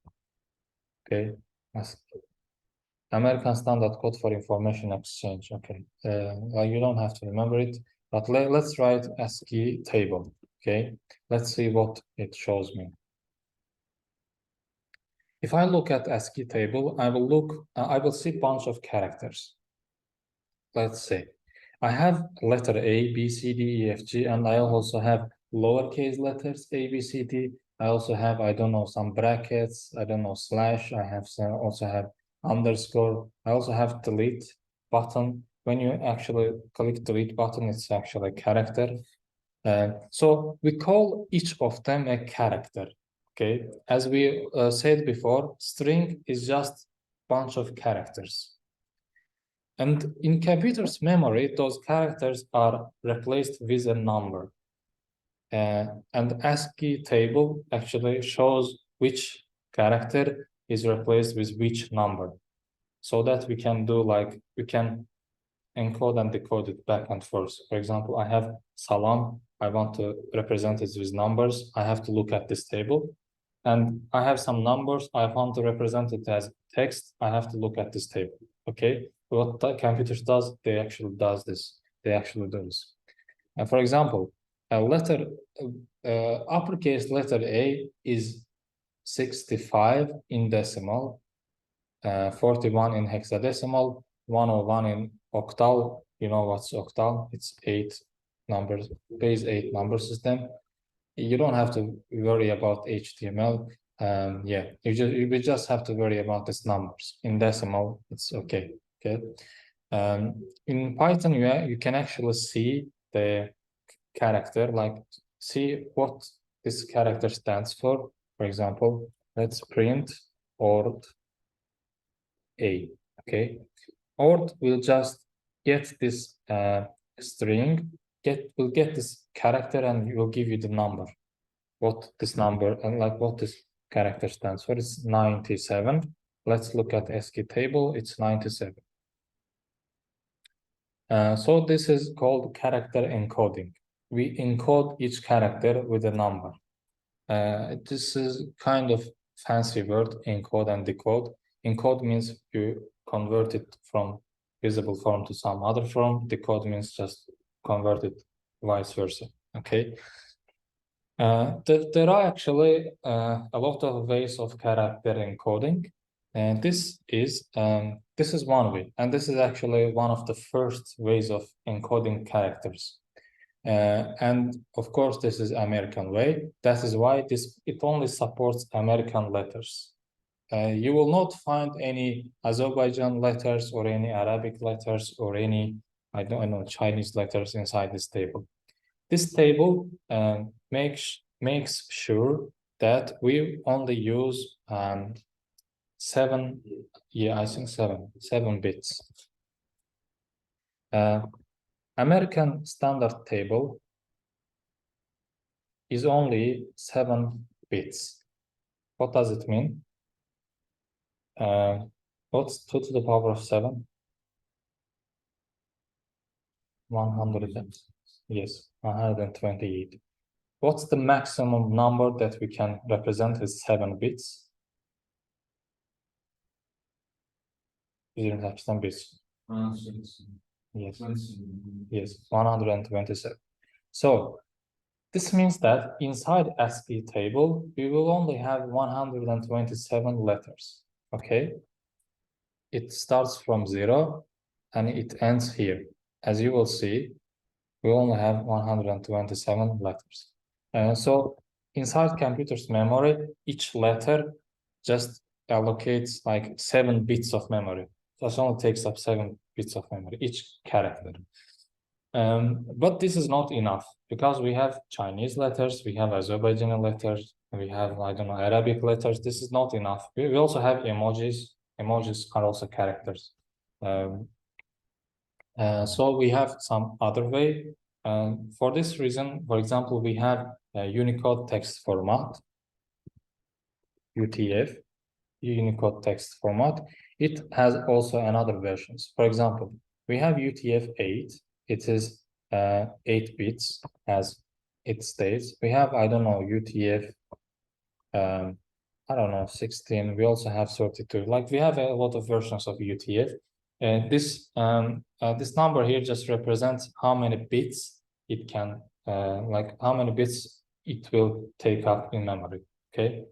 Okay, ASCII. American Standard Code for Information Exchange. Okay, well, you don't have to remember it, but let's write ASCII table. Okay, let's see what it shows me. If I look at ASCII table, I will see bunch of characters. Let's say I have letter A, B, C, D, E, F, G, and I also have lowercase letters A, B, C, D. I also have, I don't know, some brackets. I don't know, slash. I have also have underscore. I also have delete button. When you actually click delete button, it's actually a character. So we call each of them a character. Okay, as we said before, string is just bunch of characters. And in computer's memory, those characters are replaced with a number. And ASCII table actually shows which character is replaced with which number, so that we can do like, we can encode and decode it back and forth. For example, I have salam. I want to represent it with numbers. I have to look at this table. And I have some numbers. I want to represent it as text. I have to look at this table. Okay. What the computers does, they actually does this. They actually do this. And for example, a letter, uppercase letter A is 65 in decimal, 41 in hexadecimal, 101 in octal. You know what's octal? It's 8 numbers, base 8 number system. You don't have to worry about HTML. Yeah, you just have to worry about these numbers. In decimal, it's okay. Okay. In Python, you can actually see the character, like see what this character stands for. For example, let's print ord A. Okay, ord will just get this string, will get this character, and will give you the number. What this number and like what this character stands for. It's 97. Let's look at ASCII table. It's 97. So this is called character encoding. We encode each character with a number. This is kind of fancy word, encode and decode. Encode means you convert it from visible form to some other form. Decode means just convert it vice versa. Okay. There are actually a lot of ways of character encoding, and this is one way, and this is actually one of the first ways of encoding characters. And of course, this is American way. That is why it only supports American letters. You will not find any Azerbaijan letters or any Arabic letters or any I don't know Chinese letters inside this table. This table makes sure that we only use seven, yeah, I think seven bits. American standard table is only 7 bits. What does it mean? What's 2 to the power of 7? 100. Yes, 128. What's the maximum number that we can represent with 7 bits? 180 bits. Yes. Yes, 127. So this means that inside ASCII table, we will only have 127 letters. Okay. It starts from 0 and it ends here. As you will see, we only have 127 letters. So inside computer's memory, each letter just allocates like 7 bits of memory. So it only takes up 7 bits of memory, each character. But this is not enough because we have Chinese letters, we have Azerbaijani letters, we have, I don't know, Arabic letters. This is not enough. We also have emojis. Emojis are also characters. So we have some other way. For this reason, for example, we have a Unicode text format, UTF, Unicode text format. It has also another versions. For example, we have UTF-8. It is 8 bits as it states. We have, I don't know, UTF, I don't know, 16. We also have 32. Like we have a lot of versions of UTF. This number here just represents how many bits it can, like how many bits it will take up in memory. Okay.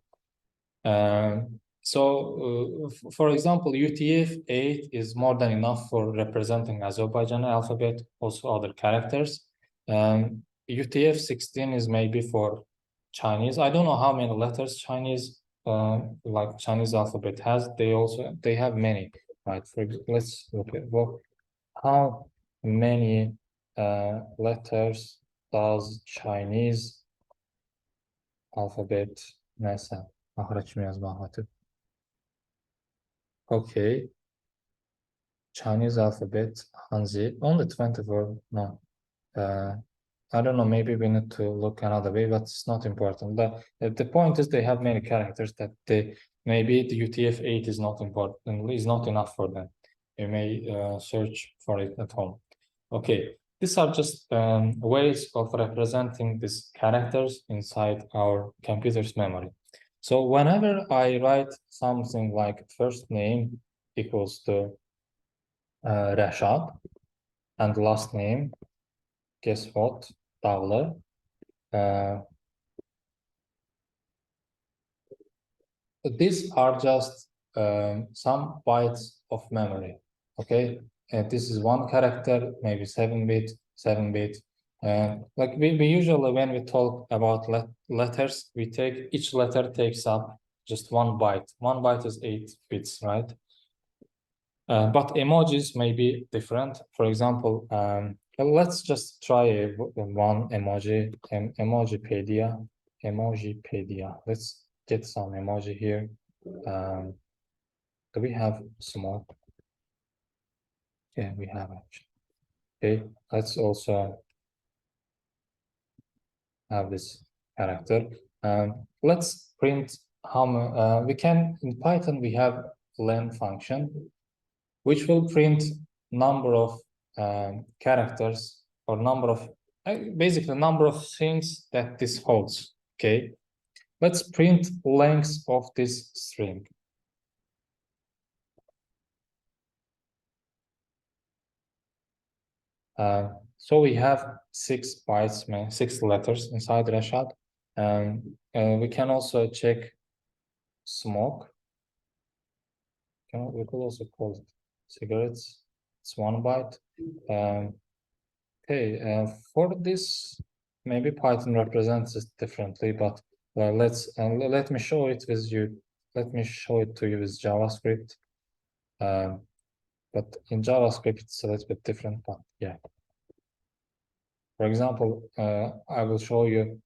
So, for example, UTF-8 is more than enough for representing Azerbaijani alphabet, also other characters. UTF-16 is maybe for Chinese. I don't know how many letters Chinese, like Chinese alphabet has. They have many, right? Let's look at how many letters does Chinese alphabet mesela? Okay. Chinese alphabet, Hanzi, only 24. No. I don't know, maybe we need to look another way, but it's not important. The point is they have many characters that maybe the UTF-8 is not important, is not enough for them. You may search for it at home. Okay, these are just ways of representing these characters inside our computer's memory. So whenever I write something like first name equals to Rashad and last name, guess what? Dağlı. These are just some bytes of memory. Okay, this is one character, maybe 7 bit, 7 bit. Like we usually, when we talk about letters, we take each letter takes up just 1 byte. 1 byte is 8 bits, right? But emojis may be different. For example, let's just try one emoji, Emojipedia. Let's get some emoji here. Do we have small? Yeah, we have actually. Okay, let's also have this character. Let's print how we can in Python. We have len function, which will print number of characters or number of basically number of things that this holds. Okay, let's print length of this string. So we have 6 bytes, 6 letters inside Rashad. We can also check smoke. We could also call it cigarettes. It's 1 byte. Okay, for this, maybe Python represents it differently, but let me show it with you. Let me show it to you with JavaScript. But in JavaScript, it's a little bit different, but yeah. For example, I will show you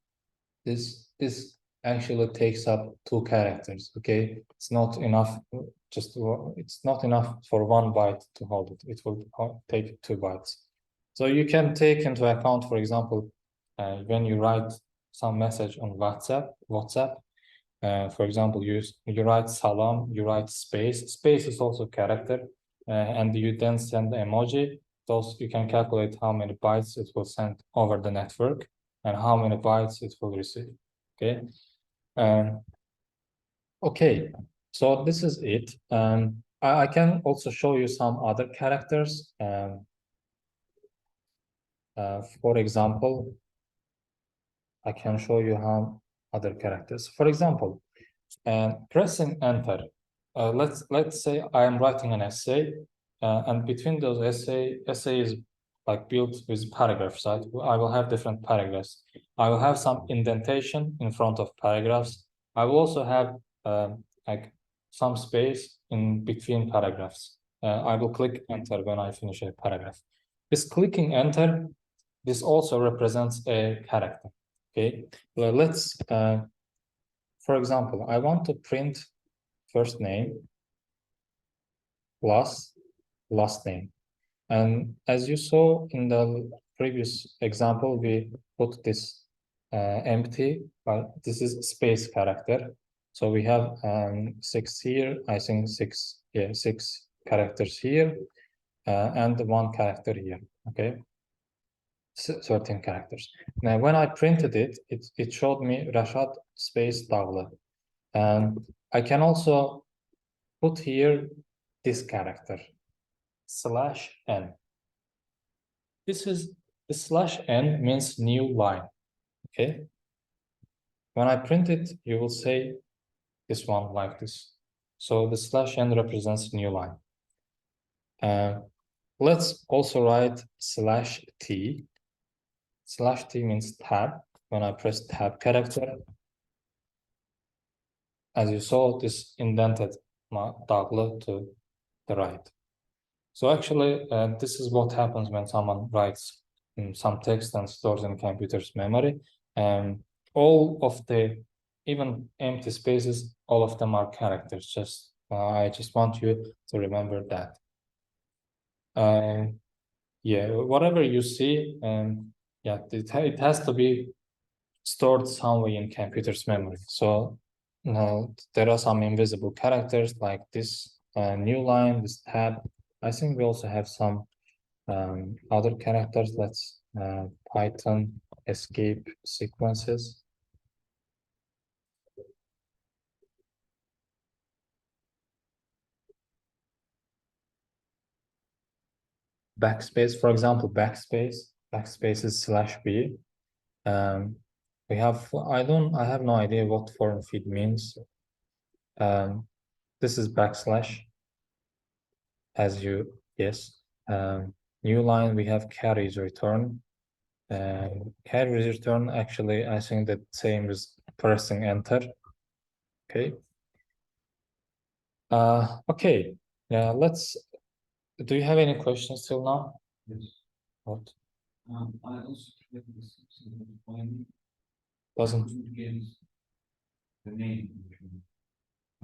this actually takes up 2 characters. Okay, it's not enough. It's not enough for 1 byte to hold it. It will take 2 bytes. So you can take into account, for example, when you write some message on WhatsApp. For example, you write salam, you write space. Space is also character, and you then send the emoji. Those you can calculate how many bytes it will send over the network and how many bytes it will receive. Okay. Okay. So this is it. I can also show you some other characters. For example, I can show you how other characters. For example, pressing enter. Let's say I am writing an essay, and between those essays like built with paragraphs, right? I will have different paragraphs. I will have some indentation in front of paragraphs. I will also have like some space in between paragraphs. I will click enter when I finish a paragraph. This clicking enter, this also represents a character. Okay, well, let's for example, I want to print first name plus last name. And as you saw in the previous example, we put this empty, but this is space character. So we have 6 here, I think 6 characters here, and 1 character here, okay? 13 characters. Now, when I printed it, it showed me Rashad space Davla. And I can also put here this character, /n. The /n means new line, okay? When I print it, you will say this one like this. So the /n represents new line. Let's also write /t. /t means tab. When I press tab character, as you saw, this indented my Dagla to the right. So actually, this is what happens when someone writes some text and stores in computer's memory. And all of the, even empty spaces, all of them are characters. I just want you to remember that. Yeah, whatever you see, yeah, it has to be stored somewhere in computer's memory. So there are some invisible characters like this new line, this tab. I think we also have some other characters. Let's Python escape sequences. Backspace, for example, backspace is /b. We have, I have no idea what form feed means. This is backslash, as you guess. New line, we have carries return. Carries return, actually, I think the same as pressing enter. Okay. Okay. Yeah, do you have any questions till now? Yes. What? I also Doesn't get the name.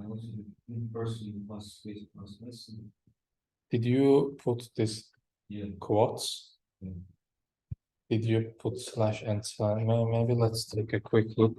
I also in person plus space plus lesson. Did you put this quotes? Yeah. Did you put /n? Maybe let's take a quick look.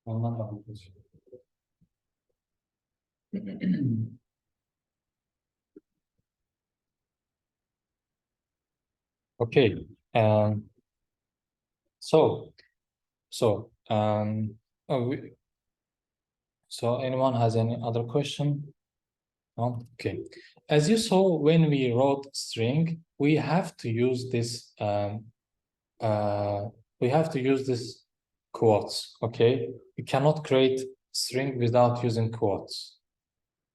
Ondan da bakacağım. Okay. So oh, so anyone has any other question? No? Okay. As you saw when we wrote string, we have to use this quotes. Okay, you cannot create string without using quotes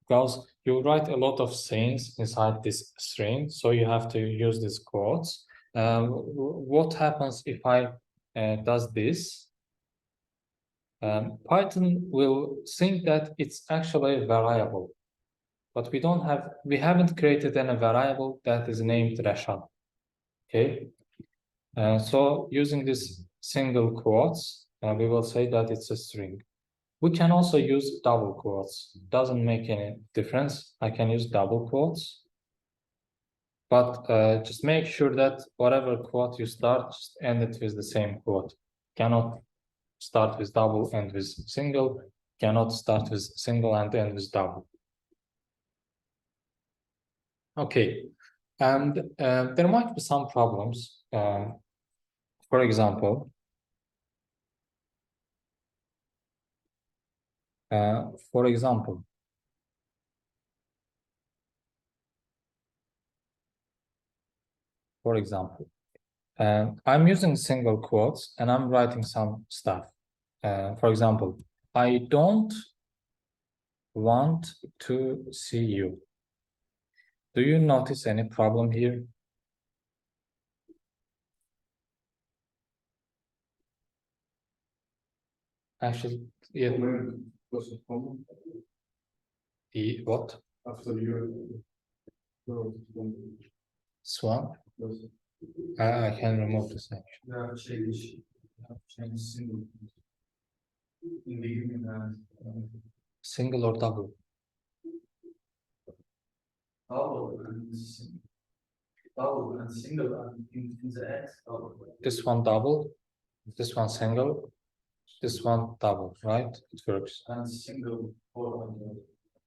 because you write a lot of things inside this string, so you have to use these quotes. What happens if I does this? Python will think that it's actually a variable, but we haven't created any variable that is named Rashad. Okay, so using this single quotes, we will say that it's a string. We can also use double quotes. Doesn't make any difference. I can use double quotes, but just make sure that whatever quote you start, just end it with the same quote. Cannot start with double, end with single. Cannot start with single and end with double. Okay, and there might be some problems. For example, for example, I'm using single quotes and I'm writing some stuff. For example, I don't want to see you. Do you notice any problem here? Actually, yeah. Was a problem What? after your Swan? I can remove this section. you have changed single in the beginning and Single or double? double and single and in the end double. This one double, this one single, this one double, right? It works. And single for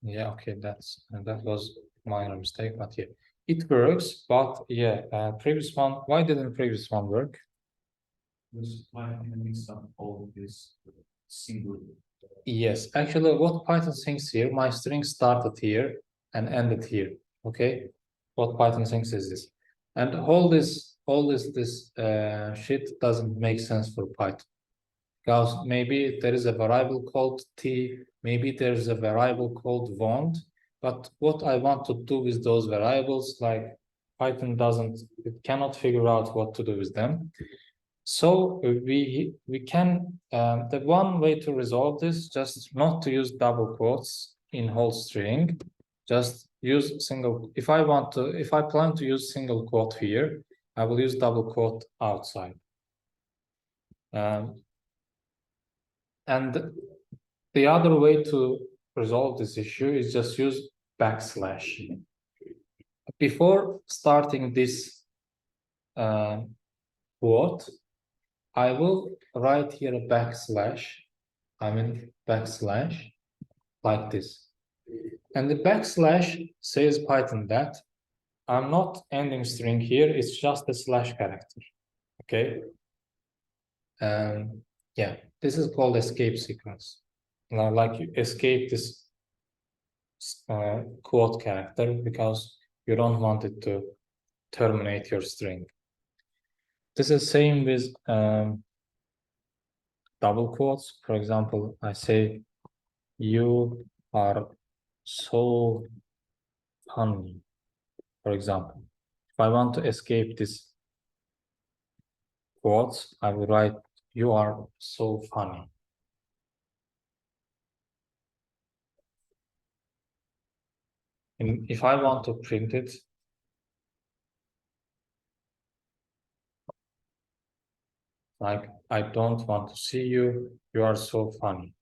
Yeah, okay, that was minor mistake, but yeah, it works. But yeah, previous one. Why didn't previous one work? this mix up all of this single. Yes, actually, what Python thinks here, my string started here and ended here. Okay, what Python thinks is this, and all this shit doesn't make sense for Python. Because maybe there is a variable called t, maybe there's a variable called won't, but what I want to do with those variables, like Python it cannot figure out what to do with them. So we can, the one way to resolve this, just not to use double quotes in whole string, just use single. If I plan to use single quote here, I will use double quote outside. And the other way to resolve this issue is just use backslash. Before starting this quote, I will write here a backslash, like this. And the backslash says Python that I'm not ending string here, it's just a slash character, okay? Yeah, this is called escape sequence. Now, like you escape this quote character because you don't want it to terminate your string. This is same with double quotes. For example, I say, you are so funny, for example. If I want to escape this quotes, I will write, you are so funny. And if I want to print it, like, I don't want to see you, you are so funny.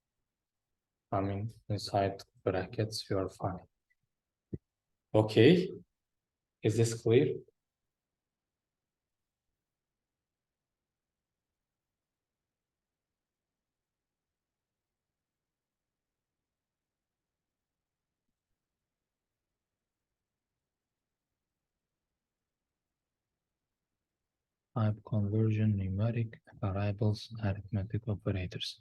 I mean, inside brackets, you are funny. Okay, is this clear? type conversion, numeric variables, arithmetic operators.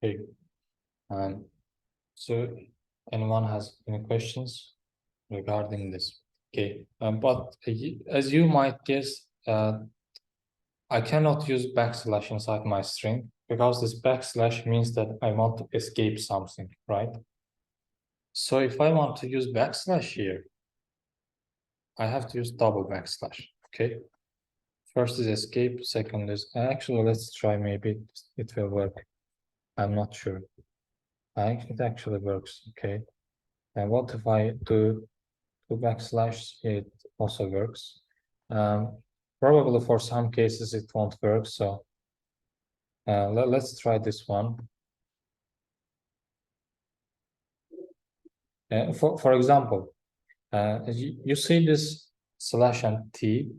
Okay. So anyone has any questions regarding this? Okay. But as you might guess, I cannot use backslash inside my string because this backslash means that I want to escape something, right? So if I want to use backslash here, I have to use double backslash, okay? First is escape, second is, actually, let's try, maybe it will work. I'm not sure. It actually works, okay? And what if I do two backslash? It also works. Probably for some cases it won't work, so let's try this one. For example, you see this slash and t.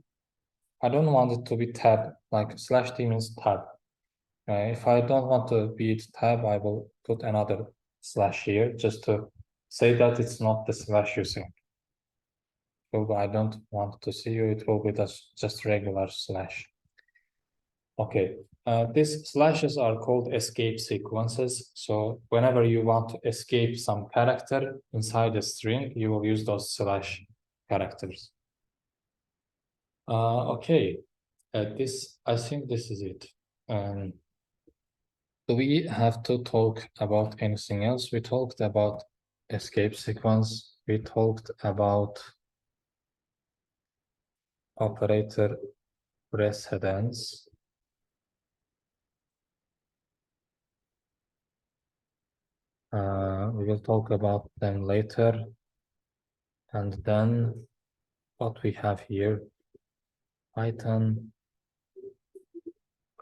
I don't want it to be tab, like slash t means tab. If I don't want to be it tab, I will put another slash here just to say that it's not the slash using. So I don't want to see you, it will be just regular slash. Okay, these slashes are called escape sequences. So whenever you want to escape some character inside a string, you will use those slash characters. Okay, I think this is it. Do we have to talk about anything else? We talked about escape sequence. We talked about operator precedence. We will talk about them later. And then what we have here, Python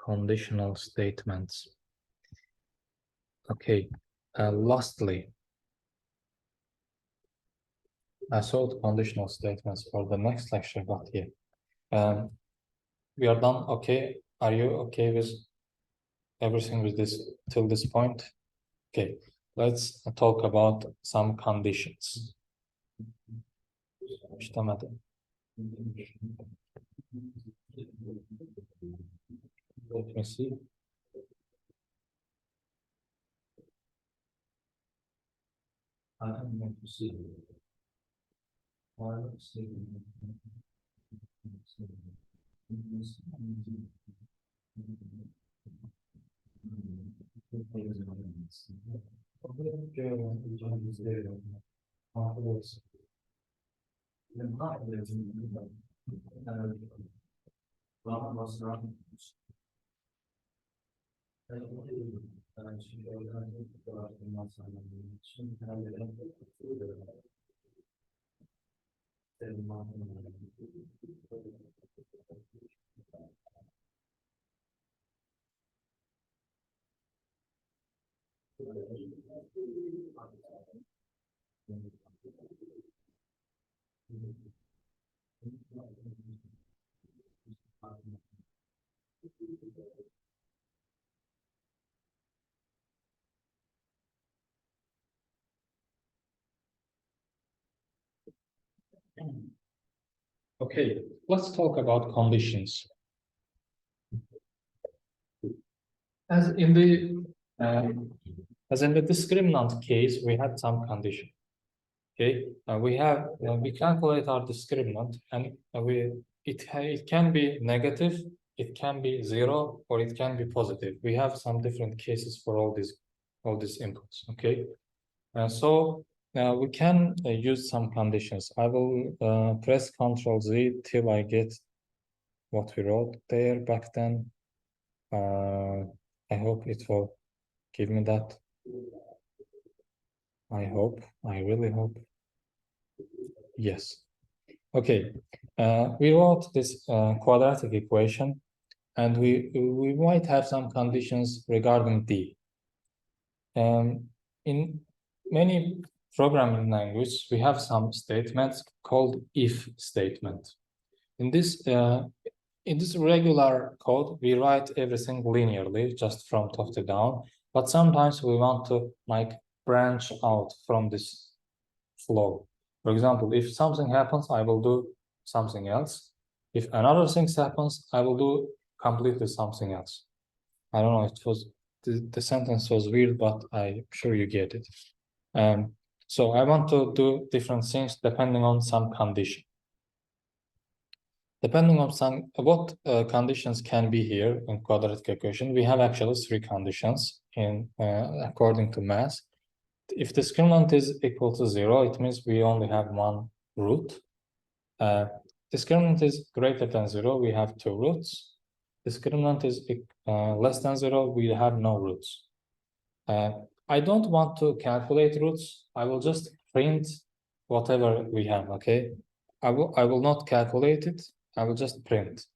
conditional statements. Okay, lastly, I saw the conditional statements for the next lecture, but here. We are done, okay? Are you okay with everything with this till this point? Okay, let's talk about some conditions. Let me see. I don't want to see. Okay, let's talk about conditions. As in the discriminant case, we had some condition. Okay, we calculate our discriminant, and it can be negative, it can be 0, or it can be positive. We have some different cases for all these inputs. Okay, so we can use some conditions. I will press Ctrl Z till I get what we wrote there back then. I hope it will give me that. I really hope. Yes. Okay. We wrote this quadratic equation, and we might have some conditions regarding D. In many programming languages, we have some statements called if statement. In this regular code, we write everything linearly, just from top to down. But sometimes we want to like branch out from this flow. For example, if something happens, I will do something else. If another thing happens, I will do completely something else. I don't know, it was the sentence was weird, but I'm sure you get it. So I want to do different things depending on some condition. Depending on some what conditions can be here in quadratic equation, we have actually three conditions in according to math. If discriminant is equal to 0, it means we only have one root. Discriminant is greater than 0, we have two roots. Discriminant is less than 0, we have no roots. I don't want to calculate roots. I will just print whatever we have, okay? I will not calculate it. I will just print.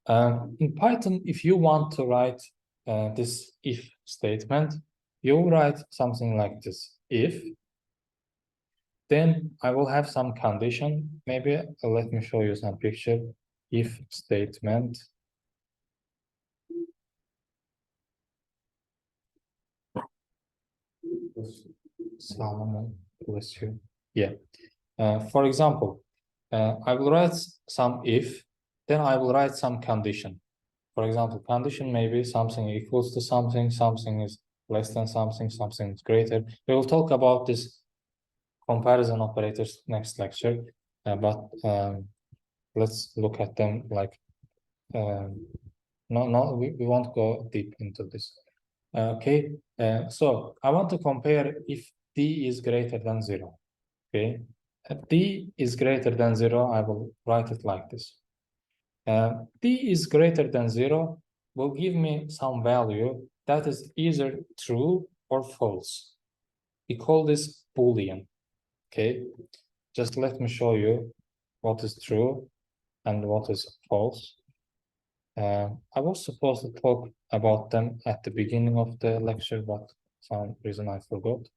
In Python, if you want to write this if statement, you write something like this. If, then I will have some condition. Maybe let me show you some picture. If statement. Solomon, bless you. Yeah. For example, I will write some if, then I will write some condition. For example, condition may be something equals to something, something is less than something, something is greater. We will talk about this comparison operators next lecture, but let's look at them like, we won't go deep into this. Okay, so I want to compare if d is greater than 0. Okay, if d is greater than 0, I will write it like this. D is greater than 0 will give me some value that is either true or false. We call this Boolean. Okay, just let me show you what is true and what is false. I was supposed to talk about them at the beginning of the lecture, but for some reason I forgot.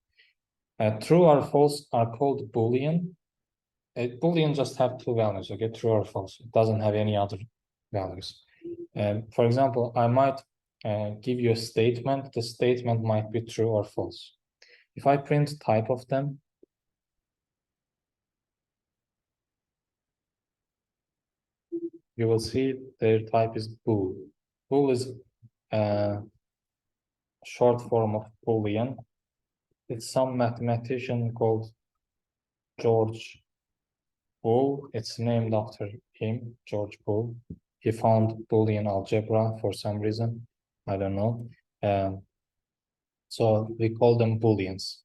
True or false are called Boolean. Boolean just have two values, okay, true or false. It doesn't have any other values. For example, I might give you a statement. The statement might be true or false. If I print type of them, you will see their type is bool. Bool is a short form of Boolean. It's some mathematician called George Boole. It's named after him, George Boole. He found Boolean algebra for some reason. I don't know. So we call them Booleans.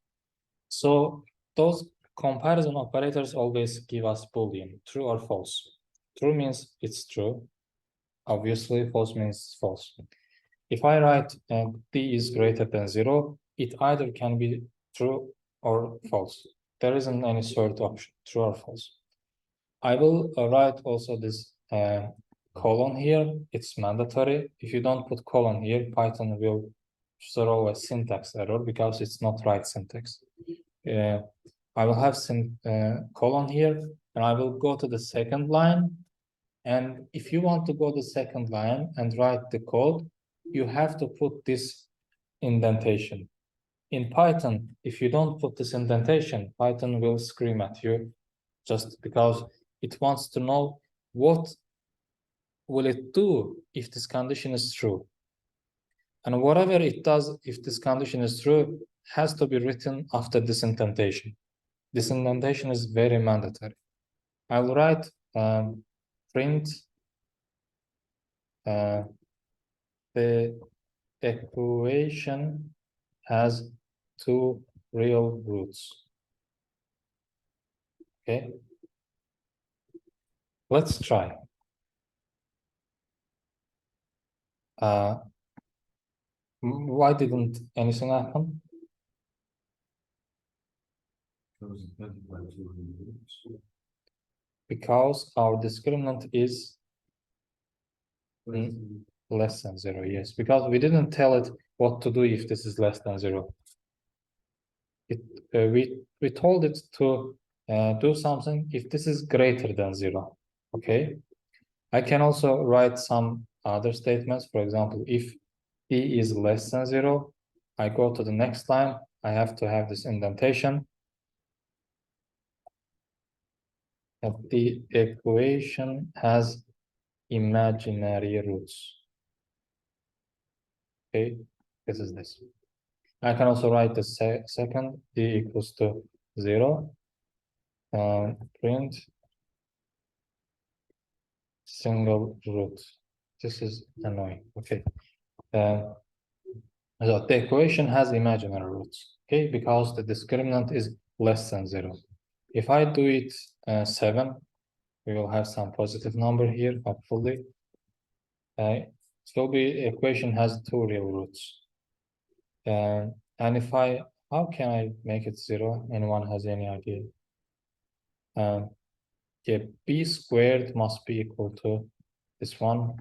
So those comparison operators always give us Boolean, true or false. True means it's true. Obviously, false means false. If I write d is greater than 0, it either can be true or false. There isn't any third option, true or false. I will write also this colon here. It's mandatory. If you don't put colon here, Python will throw a syntax error because it's not right syntax. I will have some colon here, and I will go to the second line. And if you want to go to the second line and write the code, you have to put this indentation. In Python, if you don't put this indentation, Python will scream at you just because it wants to know what will it do if this condition is true. And whatever it does, if this condition is true, has to be written after this indentation. This indentation is very mandatory. I'll write print the equation has two real roots. Okay, let's try. Why didn't anything happen? Because our discriminant is less than 0, yes, because we didn't tell it what to do if this is less than 0. We told it to do something if this is greater than 0. Okay. I can also write some other statements. For example, if d is less than 0, I go to the next line. I have to have this indentation. That the equation has imaginary roots. Okay, this is this. I can also write the second d equals to 0. Print single root. This is annoying. Okay. So the equation has imaginary roots. Okay, because the discriminant is less than 0. If I do it 7, we will have some positive number here, hopefully. So the equation has 2 real roots. And if how can I make it 0? Anyone has any idea? Yeah, b squared must be equal to this one.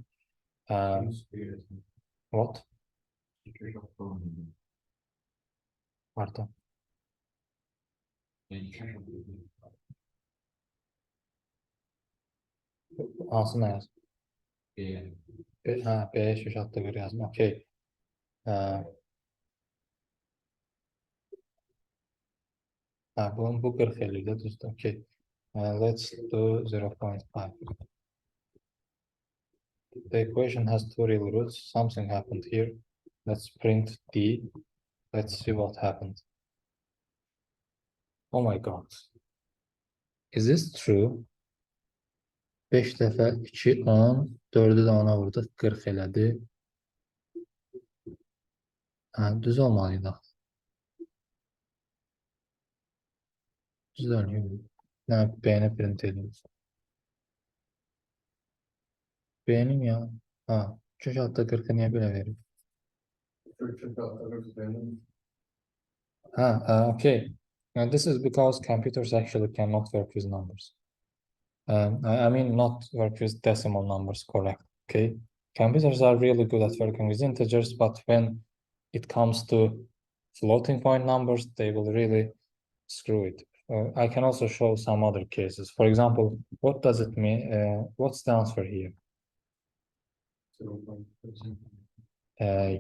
What? Pardon. Ağzına yaz. B şu şartta göre yazma. Okay. Bu 40 50'de düzdü. Okay. Let's do 0.5. The equation has 2 real roots. Something happened here. Let's print d. Let's see what happened. Oh my god. Is this true? 5 dəfə 2, 10, 4'ü də ona vurduq, 40 elədi. Düz olmalıydı. Düz olmuyor. B-ni print edeyim. Benim ya. 3 altta 40'ı niye böyle verir? Okay. This is because computers actually cannot work with numbers. I mean, not work with decimal numbers, correct? Okay. Computers are really good at working with integers, but when it comes to floating point numbers, they will really screw it. I can also show some other cases. For example, what does it mean? What's the answer here?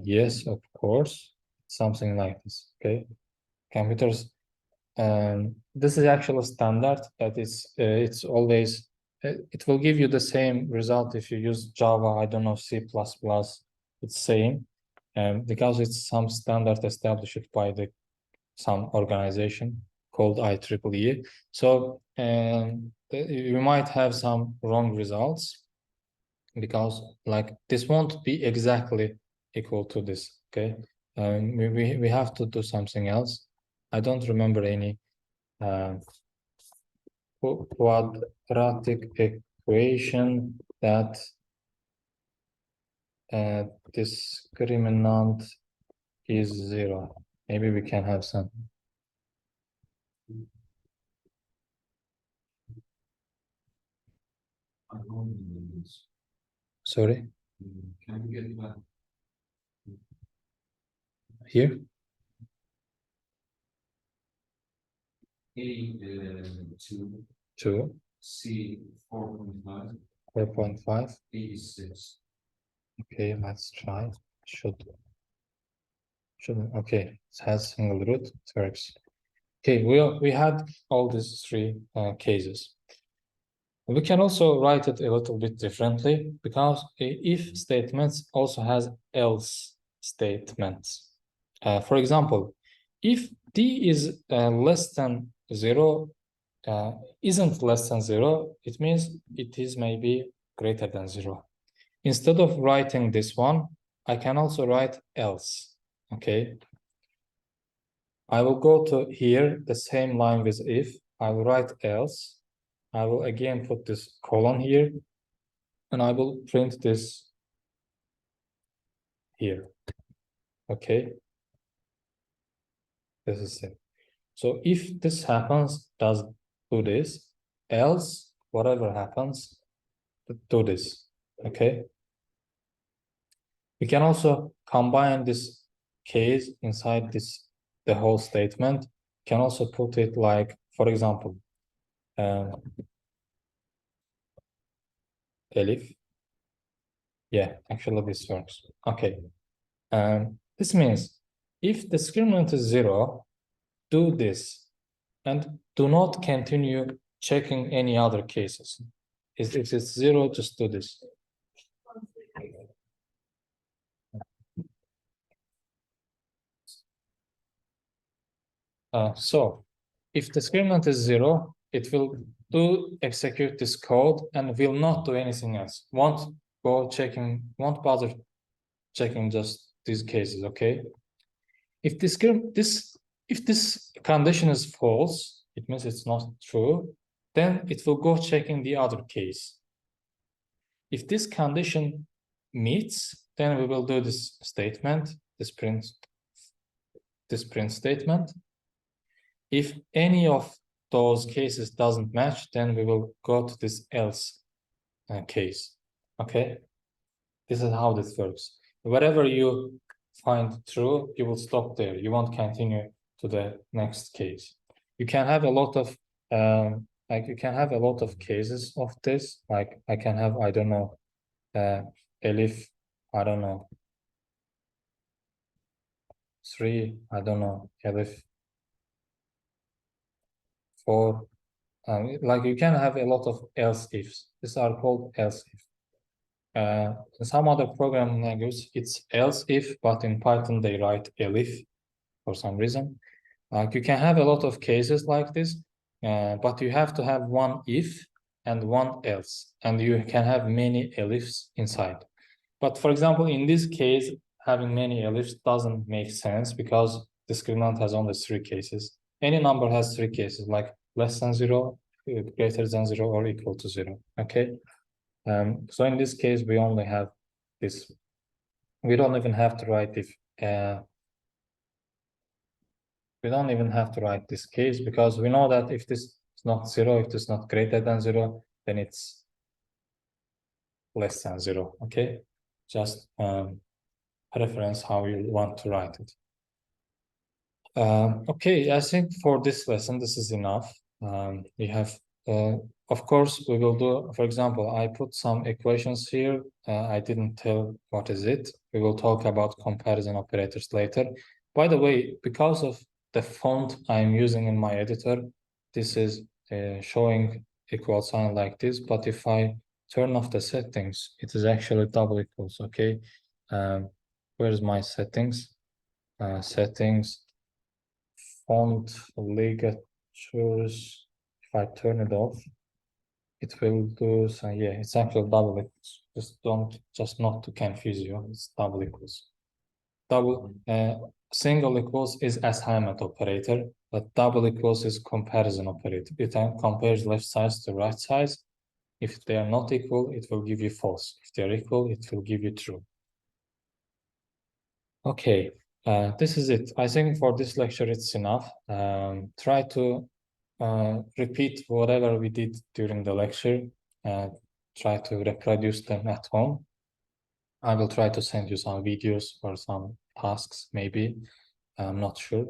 Yes, of course, something like this. Okay, computers. This is actually a standard that it's always it will give you the same result if you use Java. I don't know, C++. It's same, because it's some standard established by some organization called IEEE. So you might have some wrong results because like this won't be exactly equal to this. Okay, we have to do something else. I don't remember any quadratic equation that discriminant is 0. Maybe we can have some. Sorry? Can we get back? Here? A 2. C 4.5. 4.5. A is 6. Okay, let's try. Shouldn't. Okay, it has single root. It works. Okay, we had all these 3 cases. We can also write it a little bit differently because if statements also has else statements. For example, if d is less than 0, isn't less than 0, it means it is maybe greater than 0. Instead of writing this one, I can also write else. Okay. I will go to here, the same line with if. I will write else. I will again put this colon here, and I will print this here. Okay. This is it. So if this happens, do this. Else, whatever happens, do this. Okay. We can also combine this case inside the whole statement. Can also put it like, for example, elif. Yeah, actually this works. Okay. This means if discriminant is 0, do this and do not continue checking any other cases. If it's 0, just do this. So if discriminant is 0, it will execute this code and will not do anything else. Won't bother checking just these cases, okay? If this condition is false, it means it's not true, then it will go checking the other case. If this condition meets, then we will do this statement, this print statement. If any of those cases doesn't match, then we will go to this else case. Okay, this is how this works. Whatever you find true, you will stop there. You won't continue to the next case. You can have a lot of cases of this. Like I can have, I don't know, elif, I don't know, 3, I don't know, elif 4. Like you can have a lot of else ifs. These are called else if. In some other programming language, it's else if, but in Python they write elif for some reason. Like you can have a lot of cases like this, but you have to have one if and one else, and you can have many elifs inside. But for example, in this case, having many elifs doesn't make sense because discriminant has only 3 cases. Any number has 3 cases, like less than 0, greater than 0, or equal to 0. Okay. So in this case, we only have this. We don't even have to write if. We don't even have to write this case because we know that if this is not 0, if this is not greater than 0, then it's less than 0. Okay. Just preference how you want to write it. Okay, I think for this lesson, this is enough. We have, of course, we will do, for example, I put some equations here. I didn't tell what is it. We will talk about comparison operators later. By the way, because of the font I'm using in my editor, this is showing equal sign like this. But if I turn off the settings, it is actually double equals, okay? Where's my settings? Settings. Font ligatures. If I turn it off, it will do so. Yeah, it's actually double equals. Just not to confuse you. It's double equals. Single equals is assignment operator, but double equals is comparison operator. It compares left sides to right sides. If they are not equal, it will give you false. If they are equal, it will give you true. Okay. This is it. I think for this lecture, it's enough. Try to repeat whatever we did during the lecture. Try to reproduce them at home. I will try to send you some videos or some tasks, maybe. I'm not sure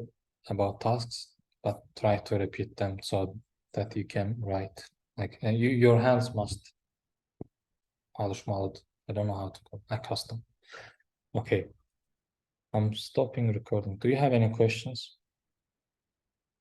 about tasks, but try to repeat them so that you can write. Like your hands must alışmalı. I don't know how to call accustom. Okay. I'm stopping recording. Do you have any questions?